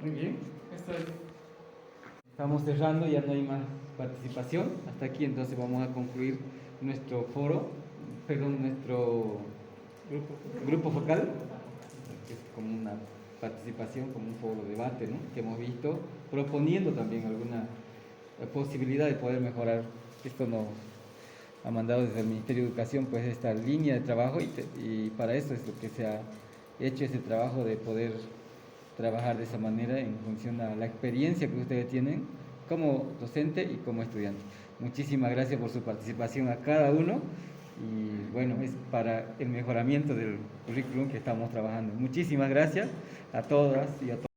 Muy bien, esto es. Estamos cerrando, ya no hay más participación. Hasta aquí entonces vamos a concluir nuestro nuestro grupo focal, que es como una participación, como un foro de debate, ¿no? Que hemos visto, proponiendo también alguna posibilidad de poder mejorar. Esto nos ha mandado desde el Ministerio de Educación pues esta línea de trabajo y para eso es lo que se ha hecho, ese trabajo de poder trabajar de esa manera en función a la experiencia que ustedes tienen como docente y como estudiante. Muchísimas gracias por su participación a cada uno y bueno, es para el mejoramiento del currículum que estamos trabajando. Muchísimas gracias a todas y a todos.